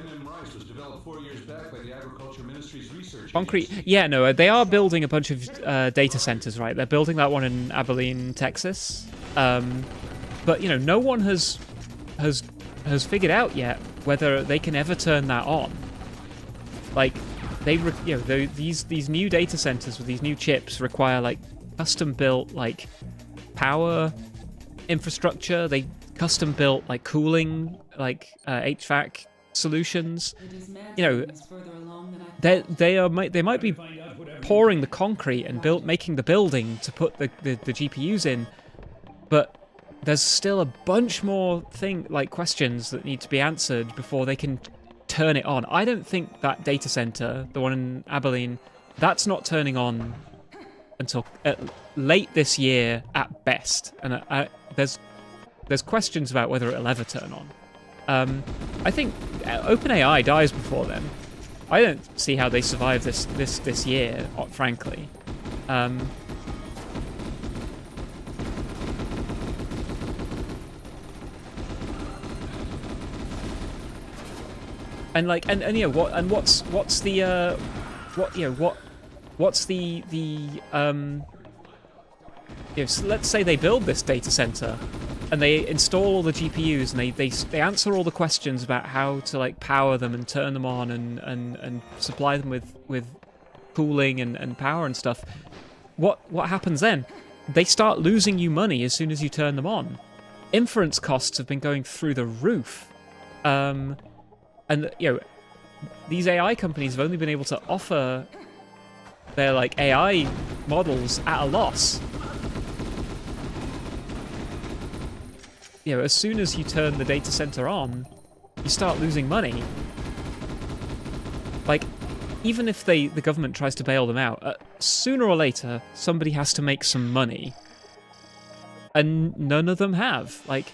Concrete, yeah, no, they are building a bunch of data centers, right? They're building that one in Abilene, Texas. But you know, no one has figured out yet whether they can ever turn that on. Like, these new data centers with these new chips require like custom built like power infrastructure. They custom built like cooling, like HVAC solutions. You know, they might be pouring the concrete and making the building to put the GPUs in, but there's still a bunch more questions that need to be answered before they can turn it on. I don't think that data center, the one in Abilene, that's not turning on until late this year at best, and there's questions about whether it'll ever turn on. I think OpenAI dies before then. I don't see how they survive this year, frankly. And like, and you know what? And what's the what's the so let's say they build this data center and they install all the GPUs and they answer all the questions about how to like power them and turn them on and supply them with cooling and power and stuff. What happens then? They start losing you money as soon as you turn them on. Inference costs have been going through the roof. And you know, these AI companies have only been able to offer their like AI models at a loss. You know, as soon as you turn the data center on, you start losing money. Like, even if the government tries to bail them out, sooner or later somebody has to make some money, and none of them have. Like,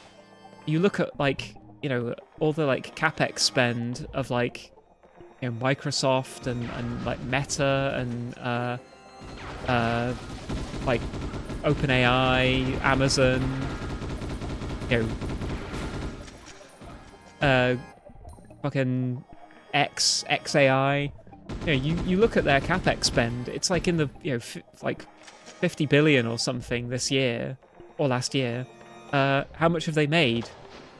you look at like, you know, all the like capex spend of like, you know, Microsoft and like Meta and like OpenAI, Amazon, you know, fucking XAI. You know, you look at their capex spend, it's like in the, you know, like 50 billion or something this year or last year. How much have they made?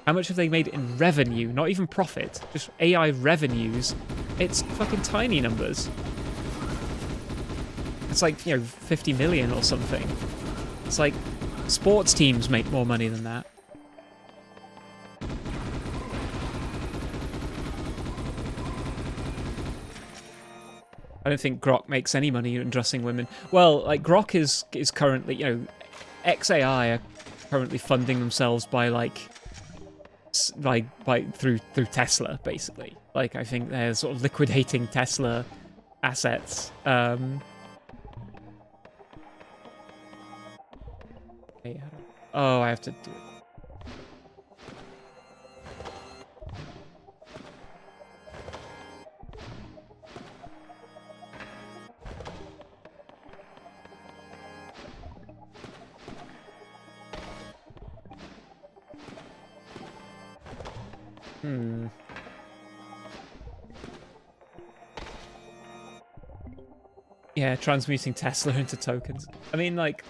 How much have they made in revenue? Not even profit, just AI revenues. It's fucking tiny numbers. It's like, you know, 50 million or something. It's like sports teams make more money than that. I don't think Grok makes any money undressing women. Well, like Grok is currently, you know, XAI are currently funding themselves by through Tesla, basically. Like, I think they're sort of liquidating Tesla assets. Oh, I have to do it. Yeah, transmuting Tesla into tokens. I mean, like,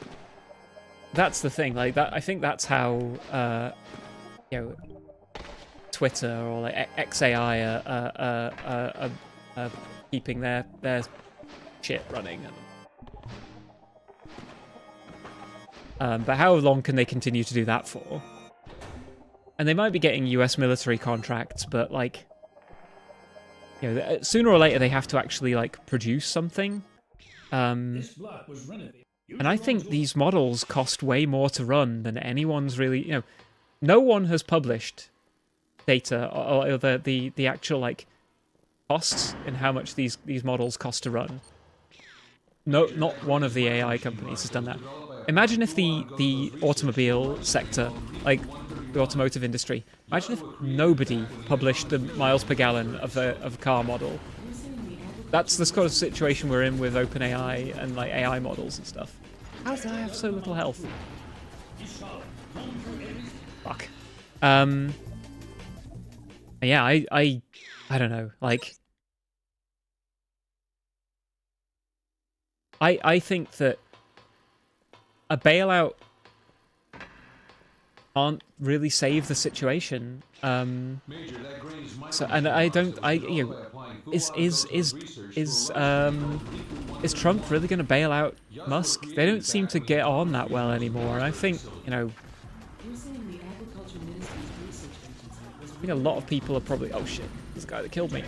that's the thing. Like, that, I think that's how, you know, Twitter or like XAI are keeping their shit running. But how long can they continue to do that for? And they might be getting US military contracts, but like, you know, sooner or later they have to actually like produce something. And I think these models cost way more to run than anyone's really, you know, no one has published data or the actual like costs and how much these models cost to run. No, not one of the AI companies has done that. Imagine if the automobile sector, like the automotive industry. Imagine if nobody published the miles per gallon of a car model. That's the sort of situation we're in with OpenAI and like AI models and stuff. How does I have so little health? Fuck. Yeah, I don't know. Like, I think that a bailout can't really save the situation. So, and you know, is Trump really going to bail out Musk? They don't seem to get on that well anymore. And I think, you know, I think a lot of people are probably, oh shit, this guy that killed me.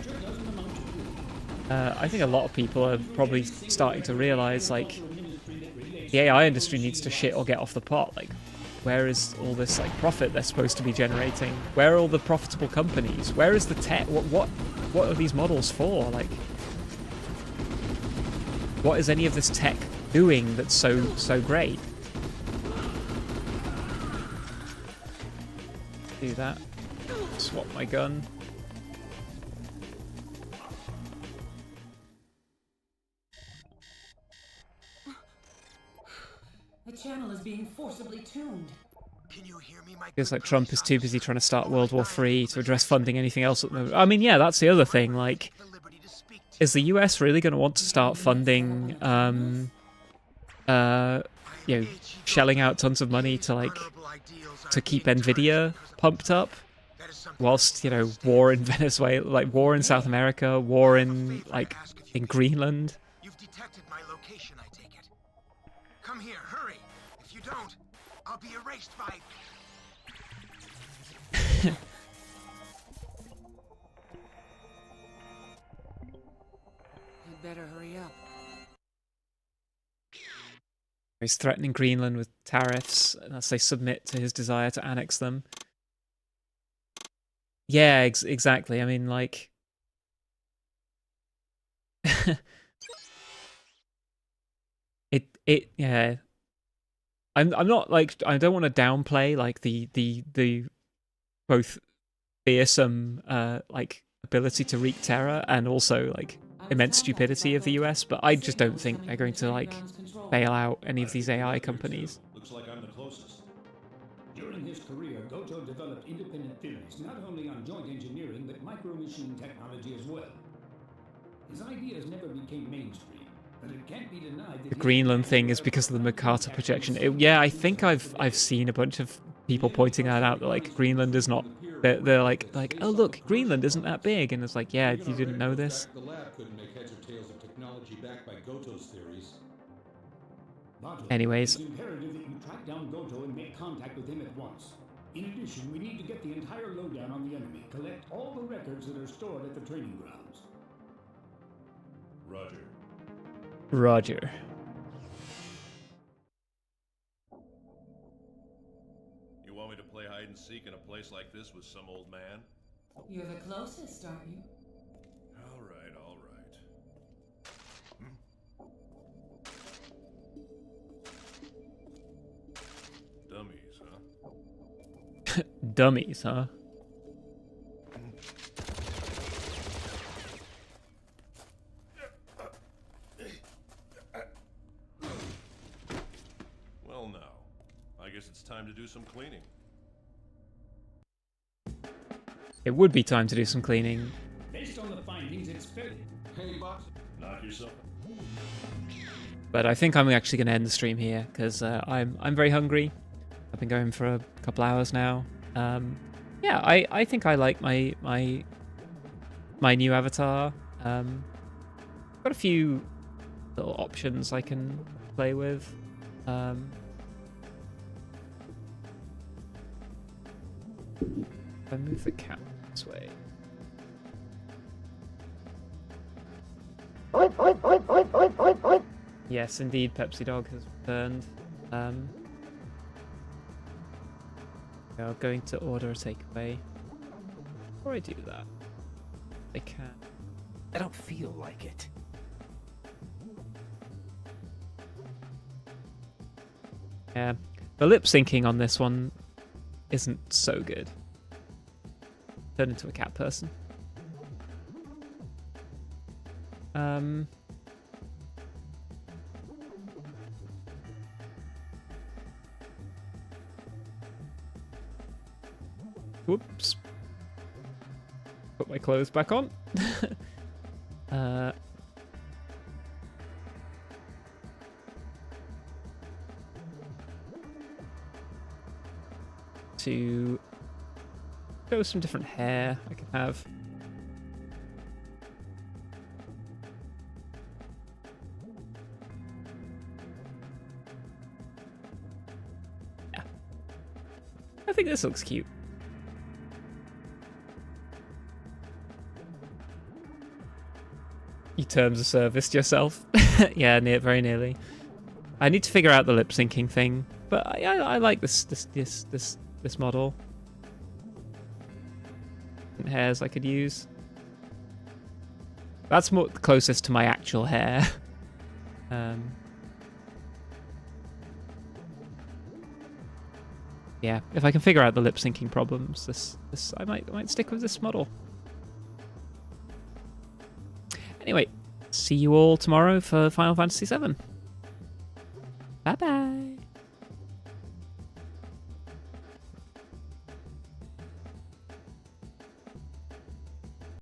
I think a lot of people are probably starting to realize, like, the AI industry needs to shit or get off the pot. Like, where is all this like profit they're supposed to be generating? Where are all the profitable companies? Where is the tech? What are these models for? Like, what is any of this tech doing that's so great? Do that. Swap my gun. The channel is being forcibly tuned. Can you hear me, Feels like Trump is too busy trying to start World War III to address funding anything else at the moment. I mean, yeah, that's the other thing. Like, is the US really going to want to start funding, you know, shelling out tons of money to like to keep Nvidia pumped up, whilst, you know, war in Venezuela, like war in South America, war in like in Greenland. You've detected my location, I take it. Come here, hurry. If you don't, I'll be erased by... You'd better hurry up. He's threatening Greenland with tariffs unless they submit to his desire to annex them. Yeah, exactly. I mean, like... yeah. I'm not like, I don't want to downplay like the both fearsome like ability to wreak terror and also like immense stupidity of the US, but I just don't think they're going to like bail out any of these AI companies. Looks like I'm the closest. During his career, Goto developed independent theories not only on joint engineering but micro-machine technology as well. His ideas never became mainstream, but it can't be denied that The Greenland thing is because of the Mercator projection. Yeah, I think I've seen a bunch of people pointing that out, that like Greenland is not. They're like, oh look, Greenland isn't that big, and it's like, yeah, you didn't know this. The lab couldn't make heads or tails of technology backed by Goto's theories. Anyways. It's imperative that you track down Goto and make contact with him at once. In addition, we need to get the entire lowdown on the enemy, collect all the records that are stored at the training grounds. Roger. Roger. You want me to play hide and seek in a place like this with some old man? You're the closest, aren't you? All right, all right. Dummies, huh? Dummies, huh? Well, now, I guess it's time to do some cleaning. It would be time to do some cleaning. Based on the findings, it's fair. Hey, boss. Knock yourself. But I think I'm actually going to end the stream here because I'm very hungry. I've been going for a couple hours now. Yeah, I think I like my new avatar. Got a few little options I can play with. If I move the cat this way. Yes, indeed, Pepsi Dog has returned. We are going to order a takeaway. Before I do that, I can. I don't feel like it. Yeah, the lip syncing on this one isn't so good. Turn into a cat person. Whoops. Put my clothes back on. To go with some different hair I can have. Yeah. I think this looks cute. You terms of service yourself. Yeah, very nearly. I need to figure out the lip syncing thing, but I like this model. Hairs I could use. That's more closest to my actual hair. Yeah, if I can figure out the lip syncing problems, this I might stick with this model. Anyway, see you all tomorrow for Final Fantasy VII. Bye bye.